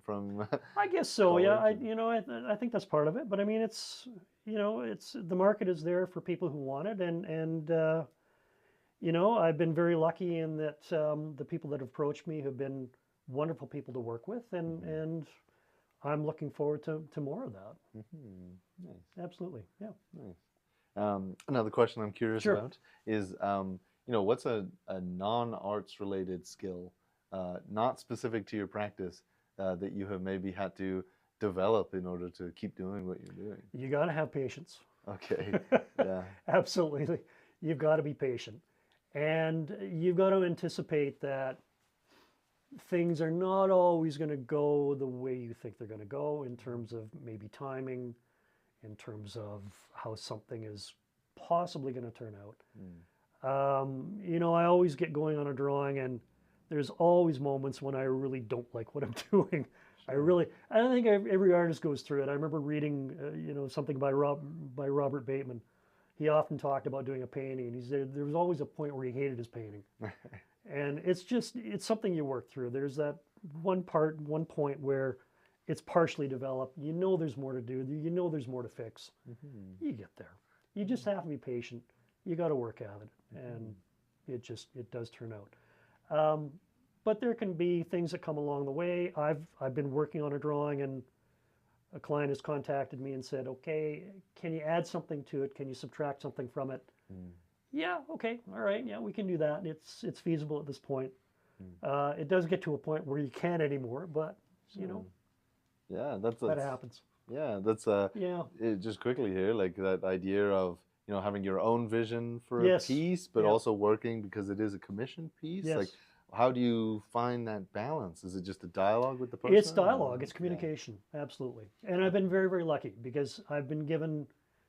I guess so. Yeah, I think that's part of it. But I mean, it's the market is there for people who want it, and I've been very lucky in that the people that have approached me have been wonderful people to work with, and I'm looking forward to more of that. Nice. Absolutely. Yeah. Nice. Another question I'm curious about is, what's a non-arts related skill, not specific to your practice, that you have maybe had to develop in order to keep doing what you're doing? You got to have patience. Okay. Yeah. Absolutely. You've got to be patient. And you've got to anticipate that things are not always going to go the way you think they're going to go, in terms of maybe timing, in terms of how something is possibly going to turn out. I always get going on a drawing, and there's always moments when I really don't like what I'm doing. I think every artist goes through it. I remember reading, something by Robert Bateman. He often talked about doing a painting, and he said there was always a point where he hated his painting. And it's something you work through. There's that one point where it's partially developed. There's more to do. There's more to fix. You get there. You just have to be patient. You got to work at it, and it does turn out. But there can be things that come along the way. I've been working on a drawing, and a client has contacted me and said, okay, can you add something to it? Can you subtract something from it? Yeah, okay, all right, yeah, we can do that. It's feasible at this point. It does get to a point where you can't anymore, but yeah, that happens. Yeah, that's just quickly here, like that idea of having your own vision for a piece, but also working because it is a commissioned piece. Like, how do you find that balance? Is it just a dialogue with the person? It's dialogue. It's communication. Absolutely. And I've been very, very lucky because I've been given,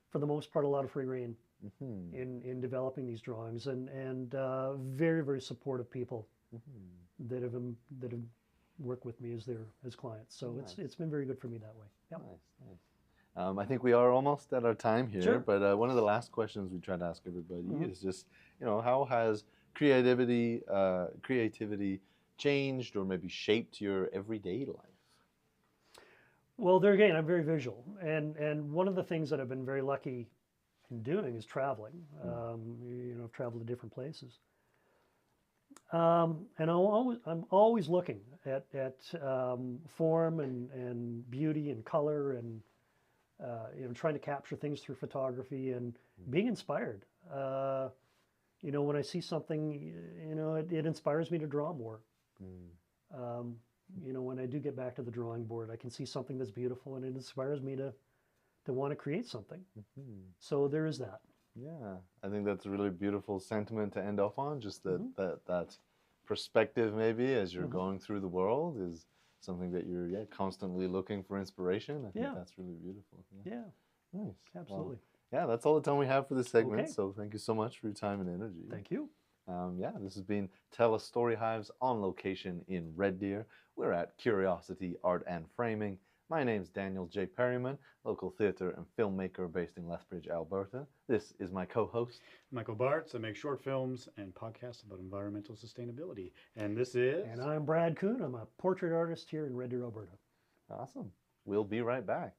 for the most part, a lot of free rein in developing these drawings, and very, very supportive people that have worked with me as clients. So it's been very good for me that way. Yep. Nice. I think we are almost at our time here, but one of the last questions we try to ask everybody is just, how has creativity changed or maybe shaped your everyday life? Well, there again, I'm very visual, and one of the things that I've been very lucky in doing is traveling. I've traveled to different places, and I'm always looking at form and beauty and color, and trying to capture things through photography and being inspired. When I see something, it inspires me to draw more. When I do get back to the drawing board, I can see something that's beautiful, and it inspires me to want to create something. So there is that. Yeah, I think that's a really beautiful sentiment to end off on. Just that perspective, maybe, as you're going through the world, is something that you're constantly looking for inspiration. I think that's really beautiful. Yeah. Nice. Absolutely. Well, that's all the time we have for this segment. Okay. So thank you so much for your time and energy. Thank you. This has been TELUS Story Hives on location in Red Deer. We're at Curiosity Art and Framing. My name's Daniel J. Perryman, local theatre and filmmaker based in Lethbridge, Alberta. This is my co-host, Michael Bartz. I make short films and podcasts about environmental sustainability. And this is... And I'm Brad Kuhn. I'm a portrait artist here in Red Deer, Alberta. Awesome. We'll be right back.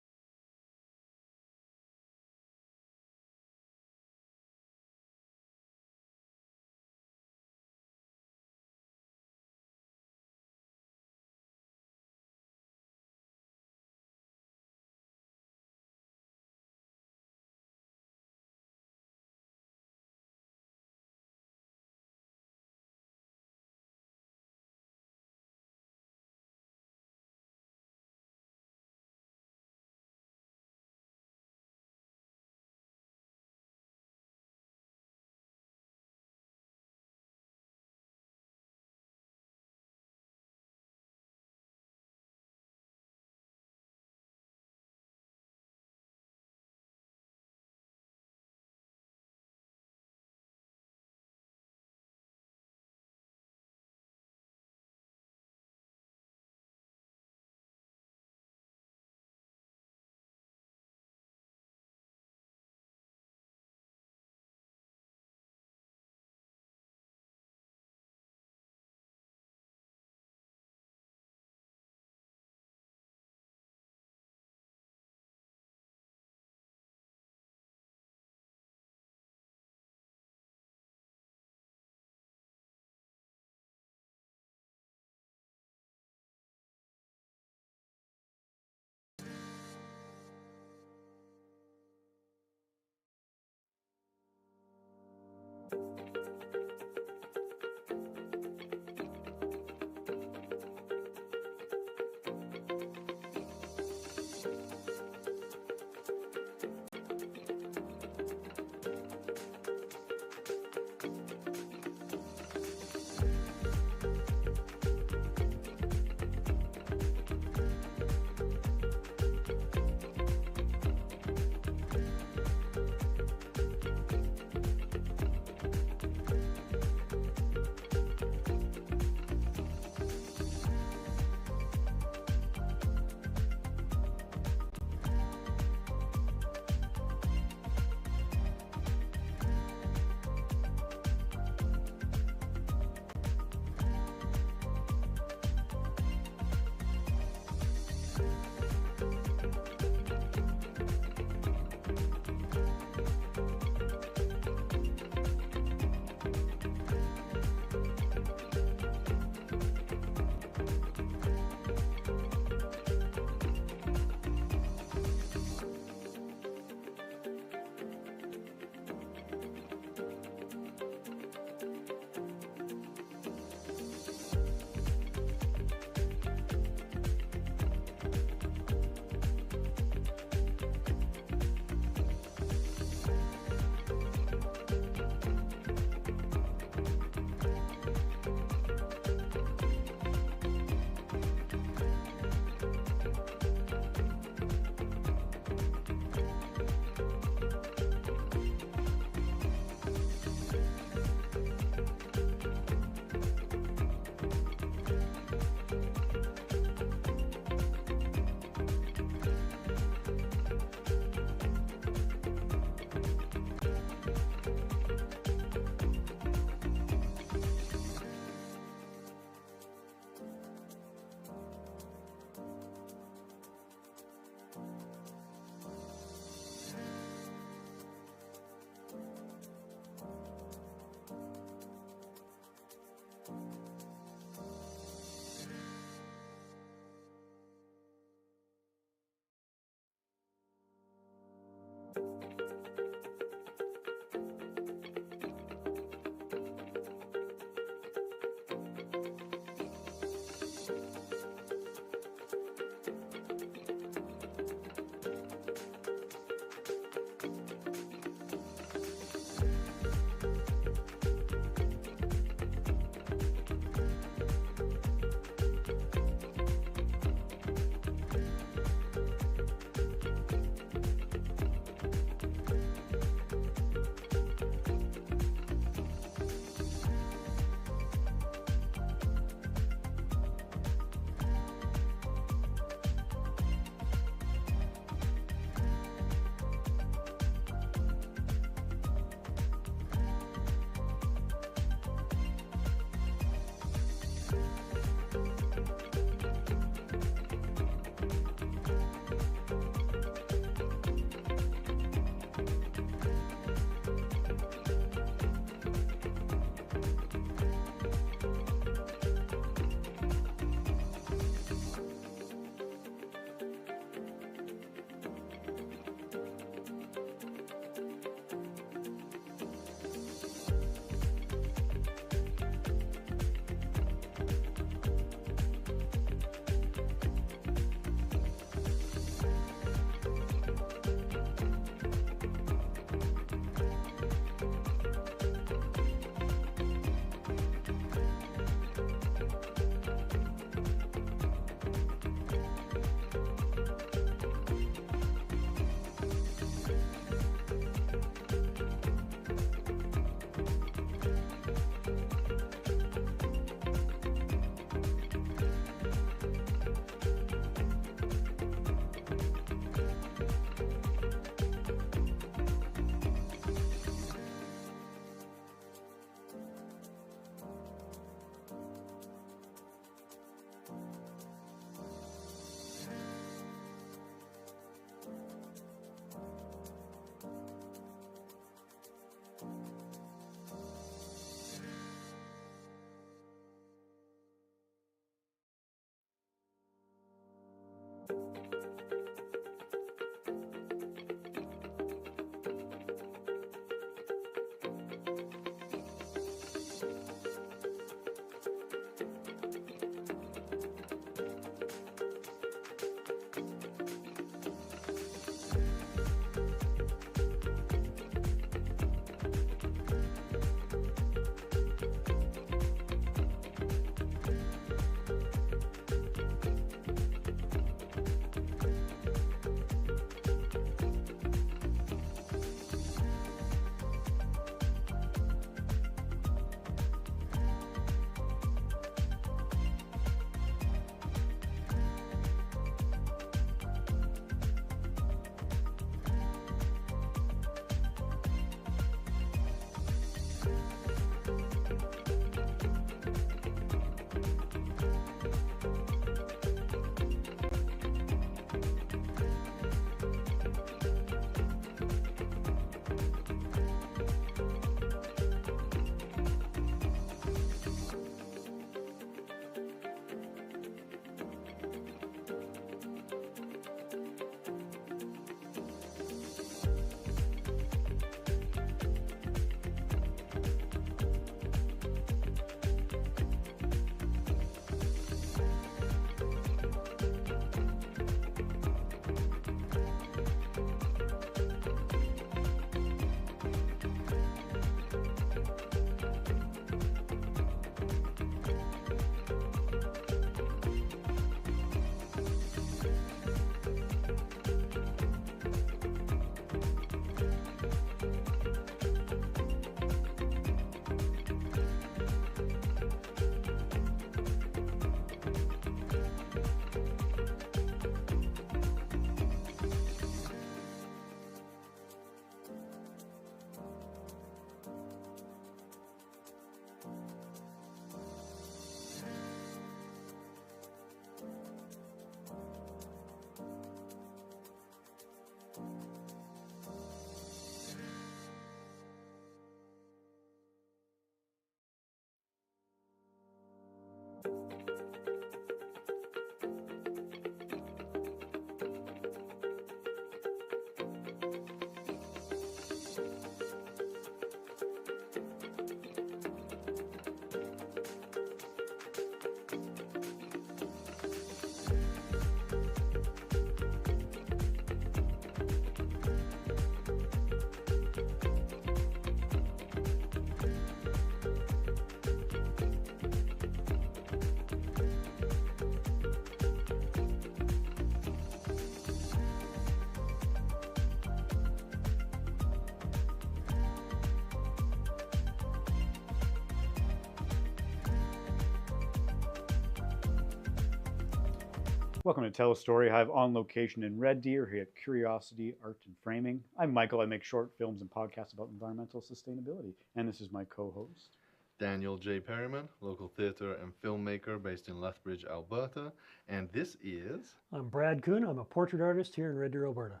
Welcome to Tell a Story. I have on location in Red Deer here at Curiosity Art and Framing. I'm Michael. I make short films and podcasts about environmental sustainability. And this is my co-host. Daniel J. Perryman, local theatre and filmmaker based in Lethbridge, Alberta. And this is... I'm Brad Kuhn. I'm a portrait artist here in Red Deer, Alberta.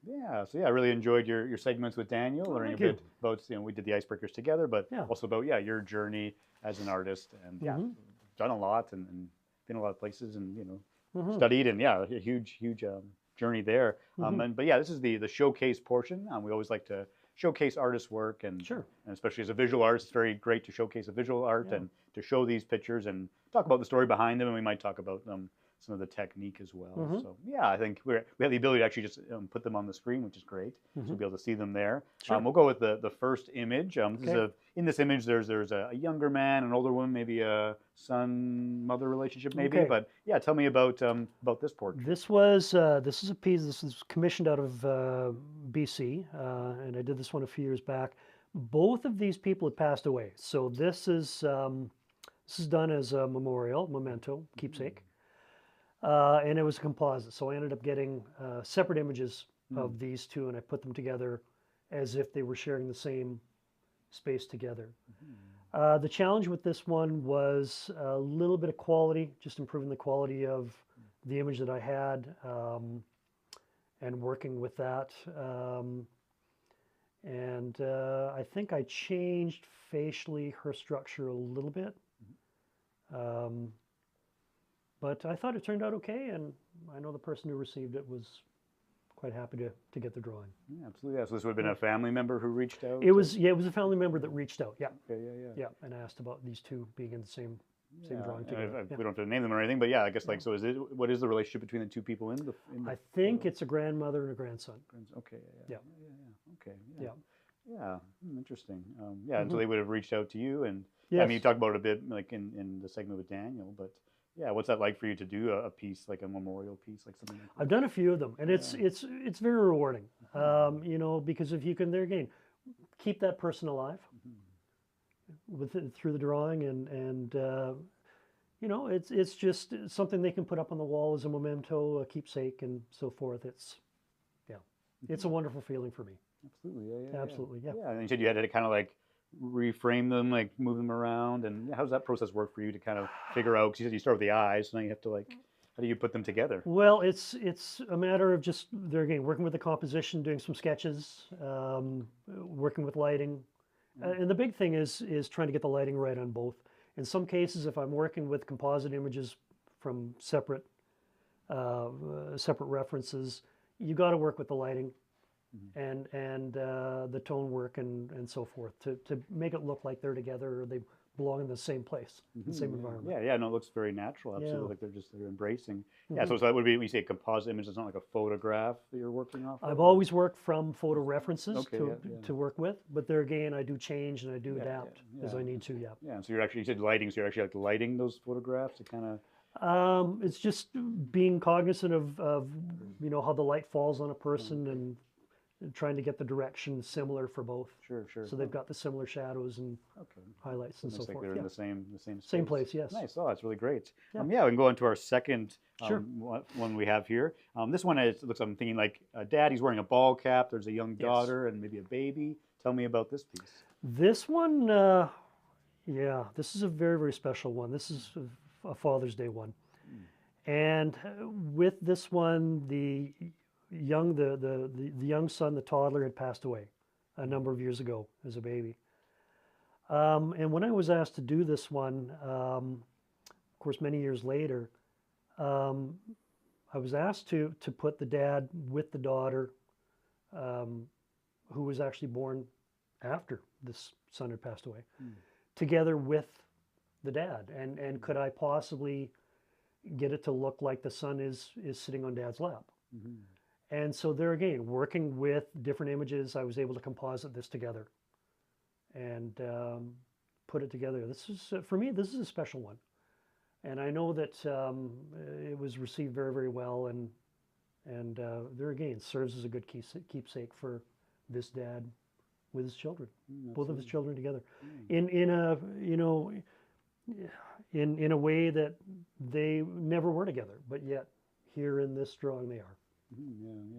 Yeah, so I really enjoyed your segments with Daniel, learning a bit about, we did the icebreakers together, but also about, your journey as an artist. And done a lot and been a lot of places and, studied and a huge journey there. But this is the showcase portion. We always like to showcase artists' work and especially as a visual artist, it's very great to showcase a visual art and to show these pictures and talk about the story behind them, and we might talk about some of the technique as well. So I think we have the ability to actually just put them on the screen, which is great. So we'll be able to see them there. We'll go with the first image. This is in this image, there's a younger man, an older woman, maybe a son-mother relationship, maybe. But tell me about this portrait. This was this is a piece. This is commissioned out of BC, and I did this one a few years back. Both of these people had passed away, so this is done as a memento, keepsake. And it was a composite, so I ended up getting separate images of these two, and I put them together as if they were sharing the same space together. The challenge with this one was a little bit of quality, just improving the quality of the image that I had and working with that. I think I changed facially her structure a little bit. But I thought it turned out okay, and I know the person who received it was quite happy to get the drawing. Yeah, absolutely. Yeah. So this would have been a family member who reached out? It was a family member that reached out, yeah. Okay, yeah. Yeah, and asked about these two being in the same Yeah, drawing and together. we don't have to name them or anything, but yeah, I guess like, so what is the relationship between the two people in the I think it's a grandmother and a grandson. Okay, Yeah. Okay, Yeah. Yeah, interesting. Yeah, and so they would have reached out to you, and I Yes. mean, you talked about it a bit like in the segment with Daniel, but yeah, what's that like for you to do a piece, like a memorial piece, like something like that? I've done a few of them, and it's very rewarding. You know, because if you can there again keep that person alive with it, through the drawing, and you know, it's just something they can put up on the wall as a memento, a keepsake, and so forth. It's a wonderful feeling for me. Absolutely, yeah. Absolutely, yeah. Yeah, and you said you had to kind of like reframe them, like move them around, and how does that process work for you to kind of figure out? Because you said you start with the eyes, so now you have to like, how do you put them together? Well, it's a matter of just there again working with the composition, doing some sketches, working with lighting, and the big thing is trying to get the lighting right on both. In some cases, if I'm working with composite images from separate references, you got to work with the lighting and the tone work and so forth to make it look like they're together or they belong in the same place, the same environment. Yeah, no, it looks very natural. Absolutely, Yeah. like they're embracing. Yeah, so that would be when you say a composite image. It's not like a photograph that you're working off. I've always worked from photo references Okay, to work with, but there again, I do change and I do adapt as yeah. I need to. Yeah. Yeah, and so you're actually, you said lighting, so you're actually like lighting those photographs to kind of. It's just being cognizant of you know how the light falls on a person and trying to get the direction similar for both. Sure. So they've got the similar shadows and highlights and so It's like forth. they're Yeah. in the same space. Same place, yes. Nice. Oh, that's really great. Yeah. Yeah, we can go on to our second Sure. one we have here. This one looks. I'm thinking like a dad. He's wearing a ball cap. There's a young Yes. daughter and maybe a baby. Tell me about this piece. This one, yeah, this is a very, very special one. This is a Father's Day one. And with this one, the young son, the toddler, had passed away a number of years ago as a baby. And when I was asked to do this one, of course, many years later, I was asked to put the dad with the daughter, who was actually born after this son had passed away, together with the dad. And could I possibly get it to look like the son is sitting on dad's lap? And so there again, working with different images, I was able to composite this together and put it together. This is, for me, this is a special one. And I know that it was received very, very well. And there again, serves as a good keepsake for this dad with his children, both of his children together, in a, you know, in a way that they never were together, but yet here in this drawing they are.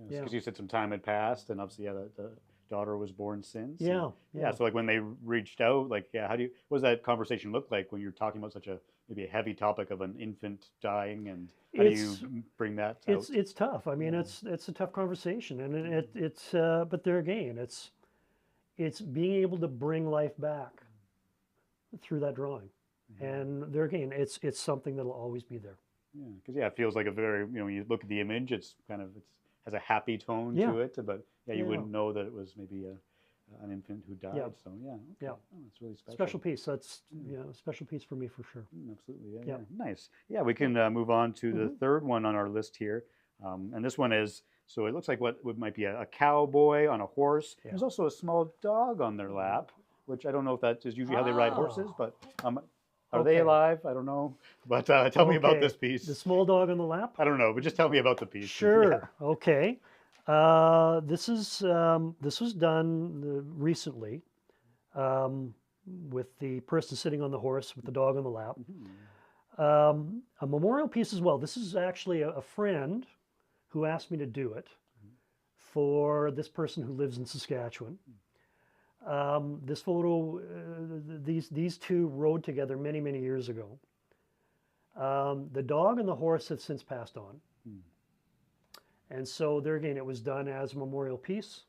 Yeah. Because you said some time had passed, and obviously, the daughter was born since. Yeah. So like when they reached out, like, what does that conversation look like when you're talking about such maybe a heavy topic of an infant dying, and how do you bring that out? It's tough. I mean, it's a tough conversation, and it's but there again, it's being able to bring life back through that drawing, and there again, it's something that'll always be there. Yeah, because it feels like a very, when you look at the image, it's has a happy tone to it, but you wouldn't know that it was maybe an infant who died. So oh, it's really special. Special piece. That's a special piece for me for sure. Absolutely, yeah. Nice. Yeah, we can move on to the third one on our list here, and this one is, so it looks like what might be a cowboy on a horse. Yeah. There's also a small dog on their lap, which I don't know if that is usually how they ride horses, but. Are they alive? I don't know. But tell me about this piece. The small dog on the lap? I don't know, but just tell me about the piece. Sure. Yeah. Okay. This was done recently with the person sitting on the horse with the dog on the lap. A memorial piece as well. This is actually a friend who asked me to do it for this person who lives in Saskatchewan. This photo, these two rode together many, many years ago. The dog and the horse have since passed on. And so there again, it was done as a memorial piece.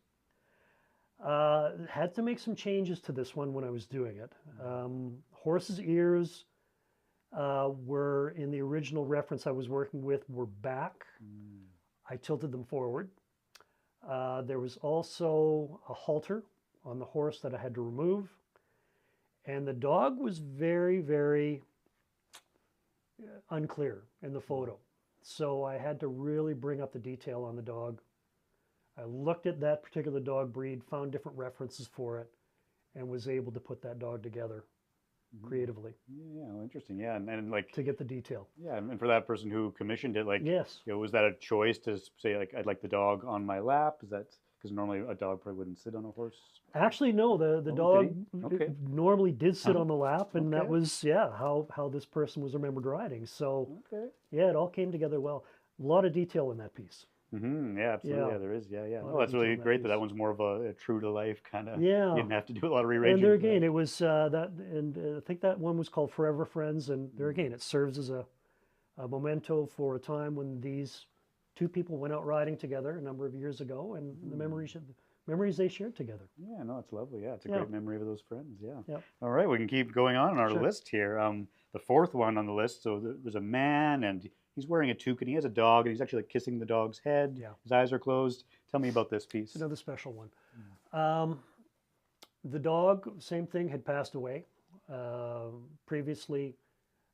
Had to make some changes to this one when I was doing it. Horse's ears were in the original reference I was working with were back. I tilted them forward. There was also a halter on the horse that I had to remove. And the dog was very, very unclear in the photo. So I had to really bring up the detail on the dog. I looked at that particular dog breed, found different references for it, and was able to put that dog together creatively. Yeah, well, interesting. Yeah, and like to get the detail. Yeah, and for that person who commissioned it, like, yes, you know, was that a choice to say like I'd like the dog on my lap? Is that because normally a dog probably wouldn't sit on a horse? Actually, no. The dog normally did sit on the lap, and that was how this person was remembered riding. So yeah, it all came together well. A lot of detail in that piece. Yeah, absolutely. Yeah, there is. Yeah. Oh, that's really great that was more of a true to life kind of. Yeah. You didn't have to do a lot of rearranging. And there again, it was that, and I think that one was called Forever Friends. And there again, it serves as a memento for a time when these two people went out riding together a number of years ago, and the memories they shared together. Yeah, no, it's lovely. Yeah, it's a great memory of those friends. Yeah. All right, we can keep going on our list here. The fourth one on the list. So there's a man, and he's wearing a toque, and he has a dog, and he's actually like kissing the dog's head. Yeah. His eyes are closed. Tell me about this piece. It's another special one. The dog, same thing, had passed away previously.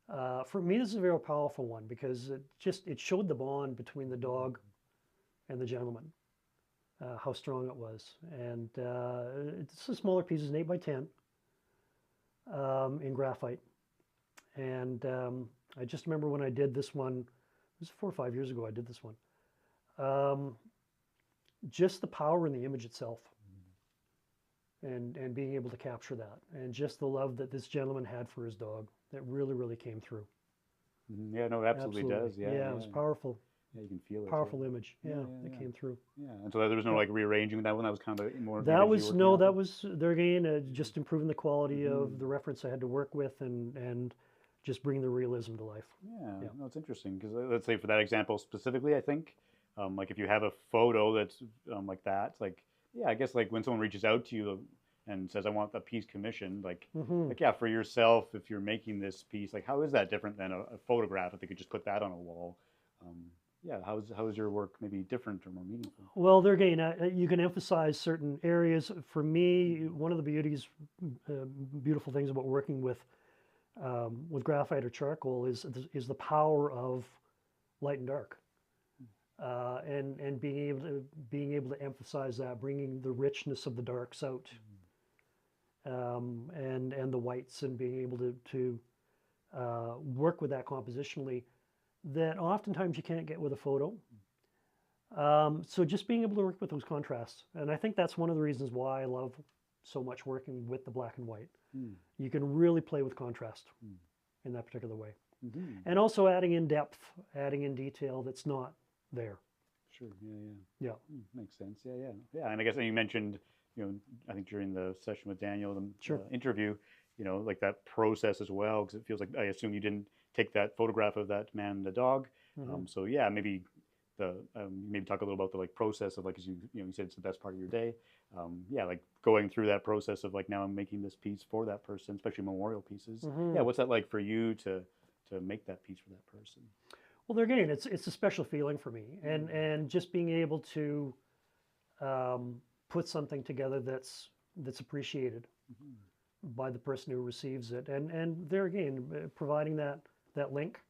For me, this is a very powerful one because it showed the bond between the dog and the gentleman, how strong it was. And it's a smaller piece, it's an 8 by 10 in graphite. And I just remember when I did this one, it was 4 or 5 years ago I did this one. Just the power in the image itself and being able to capture that, and just the love that this gentleman had for his dog, that really, really came through. Yeah, no, it absolutely does. Yeah, it was powerful. Yeah, you can feel it. Powerful image. It came through. Yeah, and so there was no like rearranging that one. That was kind of more. That was that was there again, just improving the quality of the reference I had to work with, and just bringing the realism to life. Yeah. No, it's interesting because let's say for that example specifically, I think like if you have a photo that's like that, it's like I guess like when someone reaches out to you and says I want a piece commissioned, like for yourself, if you're making this piece, like how is that different than a photograph? If they could just put that on a wall. How is your work maybe different or more meaningful? Well, there again, you can emphasize certain areas. For me, one of the beautiful things about working with graphite or charcoal is the power of light and dark, and being able to emphasize that, bringing the richness of the darks out, and the whites, and being able to work with that compositionally, that oftentimes you can't get with a photo. So just being able to work with those contrasts. And I think that's one of the reasons why I love so much working with the black and white. You can really play with contrast in that particular way. And also adding in depth, adding in detail that's not there. Sure, yeah. Makes sense, yeah. And I guess you mentioned, I think during the session with Daniel, the interview, like that process as well, because it feels like, I assume you didn't take that photograph of that man and the dog. So yeah, maybe maybe talk a little about the like process of like, as you said it's the best part of your day. Like going through that process of like, now I'm making this piece for that person, especially memorial pieces. Yeah, what's that like for you to make that piece for that person? Well, there again, it's a special feeling for me, and just being able to put something together that's appreciated by the person who receives it, and there again, providing that link,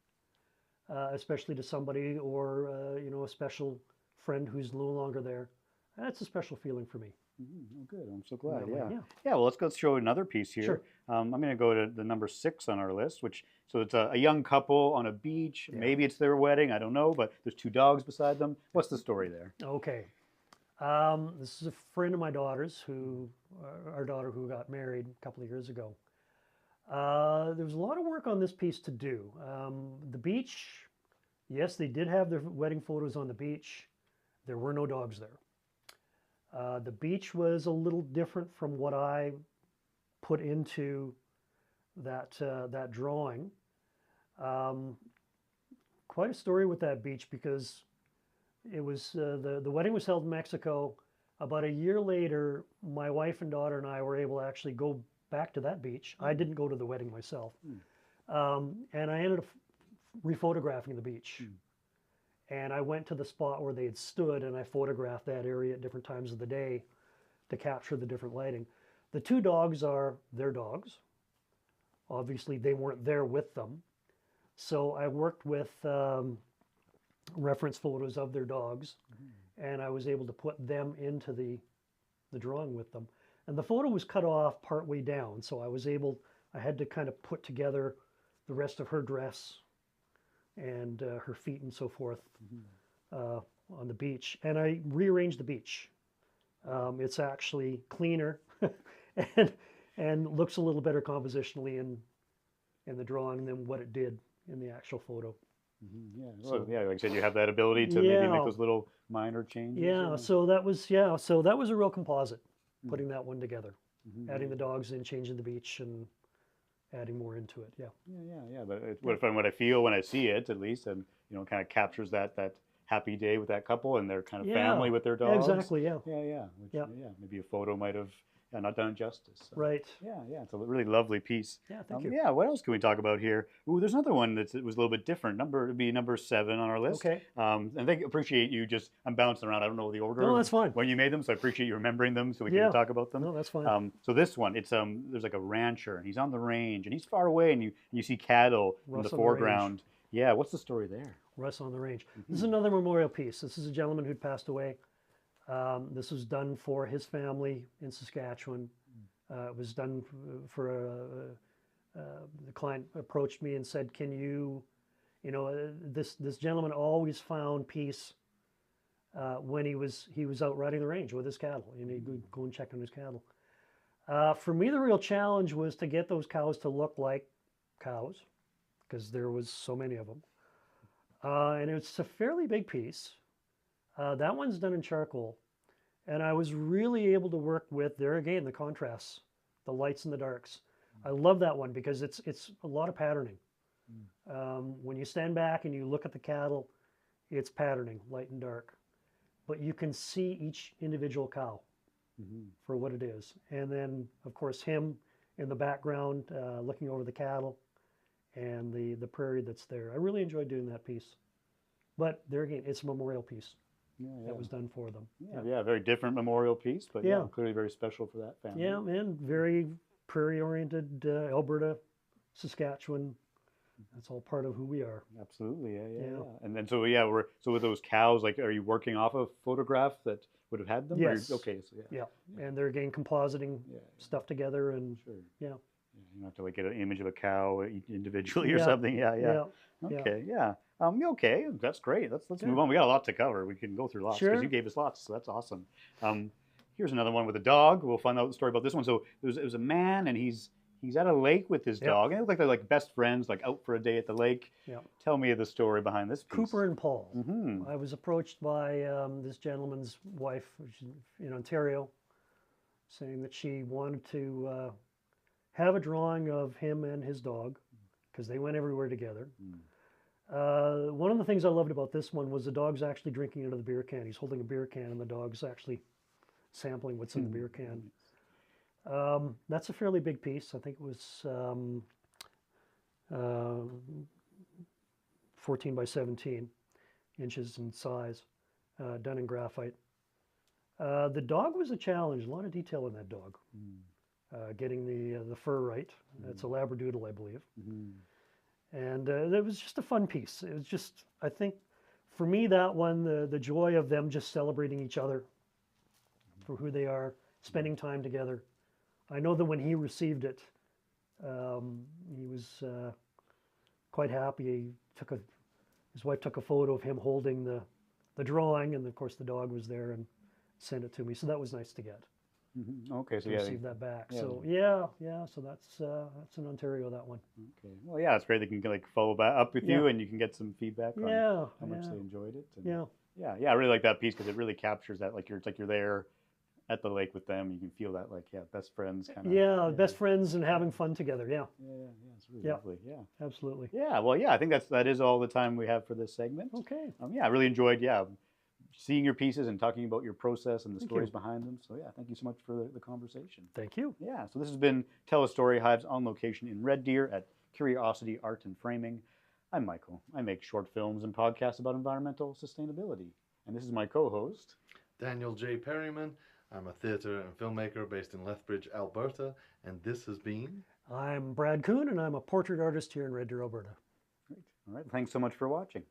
especially to somebody or a special friend who's no longer there. That's a special feeling for me. Oh, good. I'm so glad. Yeah. Well, let's go show another piece here. Sure. I'm going to go to the number 6 on our list, so it's a young couple on a beach. Yeah. Maybe it's their wedding. I don't know, but there's 2 dogs beside them. What's the story there? Okay. This is a friend of my daughter's, our daughter who got married a couple of years ago. There was a lot of work on this piece to do. The beach, yes, they did have their wedding photos on the beach. There were no dogs there. The beach was a little different from what I put into that drawing. Quite a story with that beach, because it was the wedding was held in Mexico. About a year later, my wife and daughter and I were able to actually go back to that beach. I didn't go to the wedding myself, And I ended up rephotographing the beach. And I went to the spot where they had stood, and I photographed that area at different times of the day to capture the different lighting. The two dogs are their dogs. Obviously, they weren't there with them. So I worked with reference photos of their dogs, and I was able to put them into the drawing with them. And the photo was cut off partway down, so I had to kind of put together the rest of her dress and her feet and so forth on the beach. And I rearranged the beach. It's actually cleaner and looks a little better compositionally in the drawing than what it did in the actual photo. Yeah, So- well, yeah, like I said, you have that ability to maybe Yeah. make those little minor changes. Yeah, so that was a real composite, putting that one together, adding the dogs in, changing the beach, and adding more into it. Yeah. Yeah. But what I feel when I see it, at least, and kind of captures that happy day with that couple and their kind of family with their dogs. Exactly. Yeah. Which, Yeah. maybe a photo might have not done it justice. So. Right. Yeah. It's a really lovely piece. Yeah. Thank you. Yeah. What else can we talk about here? Ooh, there's another one that was a little bit different. It'd be number 7 on our list. Okay. And I appreciate you I'm bouncing around. I don't know the order. No, that's fine. When you made them, so I appreciate you remembering them so we Yeah. can talk about them. No, that's fine. So this one, it's there's like a rancher, and he's on the range, and he's far away, and you see cattle in Russ the on the foreground. Yeah. What's the story there? Russ on the range. This is another memorial piece. This is a gentleman who'd passed away. This was done for his family in Saskatchewan. It was done for the client approached me and said, "Can you, this gentleman always found peace when he was out riding the range with his cattle, and he'd go and check on his cattle." For me, the real challenge was to get those cows to look like cows, because there was so many of them. And it's a fairly big piece. That one's done in charcoal. And I was really able to work with, there again, the contrasts, the lights and the darks. I love that one because it's a lot of patterning. When you stand back and you look at the cattle, it's patterning, light and dark. But you can see each individual cow for what it is. And then, of course, him in the background looking over the cattle and the prairie that's there. I really enjoyed doing that piece. But there again, it's a memorial piece. That was done for them. Yeah, very different memorial piece, but clearly very special for that family. Yeah, and very prairie-oriented, Alberta, Saskatchewan. That's all part of who we are. Absolutely, yeah. And then so with those cows, like, are you working off a photograph that would have had them? Yes. Okay, so Yeah, and they're again compositing stuff together, and you don't have to like get an image of a cow individually or Yeah. something. Yeah. Yeah. Okay, yeah. Okay, that's great. Let's move on. We got a lot to cover. We can go through lots because Sure. you gave us lots, so that's awesome. Here's another one with a dog. We'll find out the story about this one. So it was a man, and he's at a lake with his dog, and it looked like they're like best friends, like out for a day at the lake. Yeah. Tell me the story behind this piece. Cooper and Paul. Mm-hmm. I was approached by this gentleman's wife in Ontario, saying that she wanted to have a drawing of him and his dog, because they went everywhere together. One of the things I loved about this one was the dog's actually drinking out of the beer can. He's holding a beer can, and the dog's actually sampling what's in the beer can. That's a fairly big piece. I think it was 14 by 17 inches in size, done in graphite. The dog was a challenge. A lot of detail in that dog. Getting the fur right. It's a Labradoodle, I believe. And it was just a fun piece. It was just, I think, for me, that one, the joy of them just celebrating each other for who they are, spending time together. I know that when he received it, he was quite happy. His wife took a photo of him holding the drawing, and of course the dog was there and sent it to me. So that was nice to get. Okay, so to receive that back. So so that's in Ontario, that one. Okay, well, yeah, it's great they can like follow up with you, and you can get some feedback on how much they enjoyed it. And I really like that piece because it really captures that, like you're there at the lake with them. You can feel that, like, best friends kind of. Best friends and having fun together. Yeah, it's really lovely. Yeah, absolutely. Yeah, well, I think that is all the time we have for this segment. Okay. I really enjoyed seeing your pieces and talking about your process and the stories behind them. So thank you so much for the conversation. Thank you. Yeah, so this has been Tell a Story Hives on location in Red Deer at Curiosity, Art, and Framing. I'm Michael. I make short films and podcasts about environmental sustainability. And this is my co-host, Daniel J. Perryman. I'm a theatre and filmmaker based in Lethbridge, Alberta, and this has been... I'm Brad Kuhn, and I'm a portrait artist here in Red Deer, Alberta. Great. All right. Thanks so much for watching.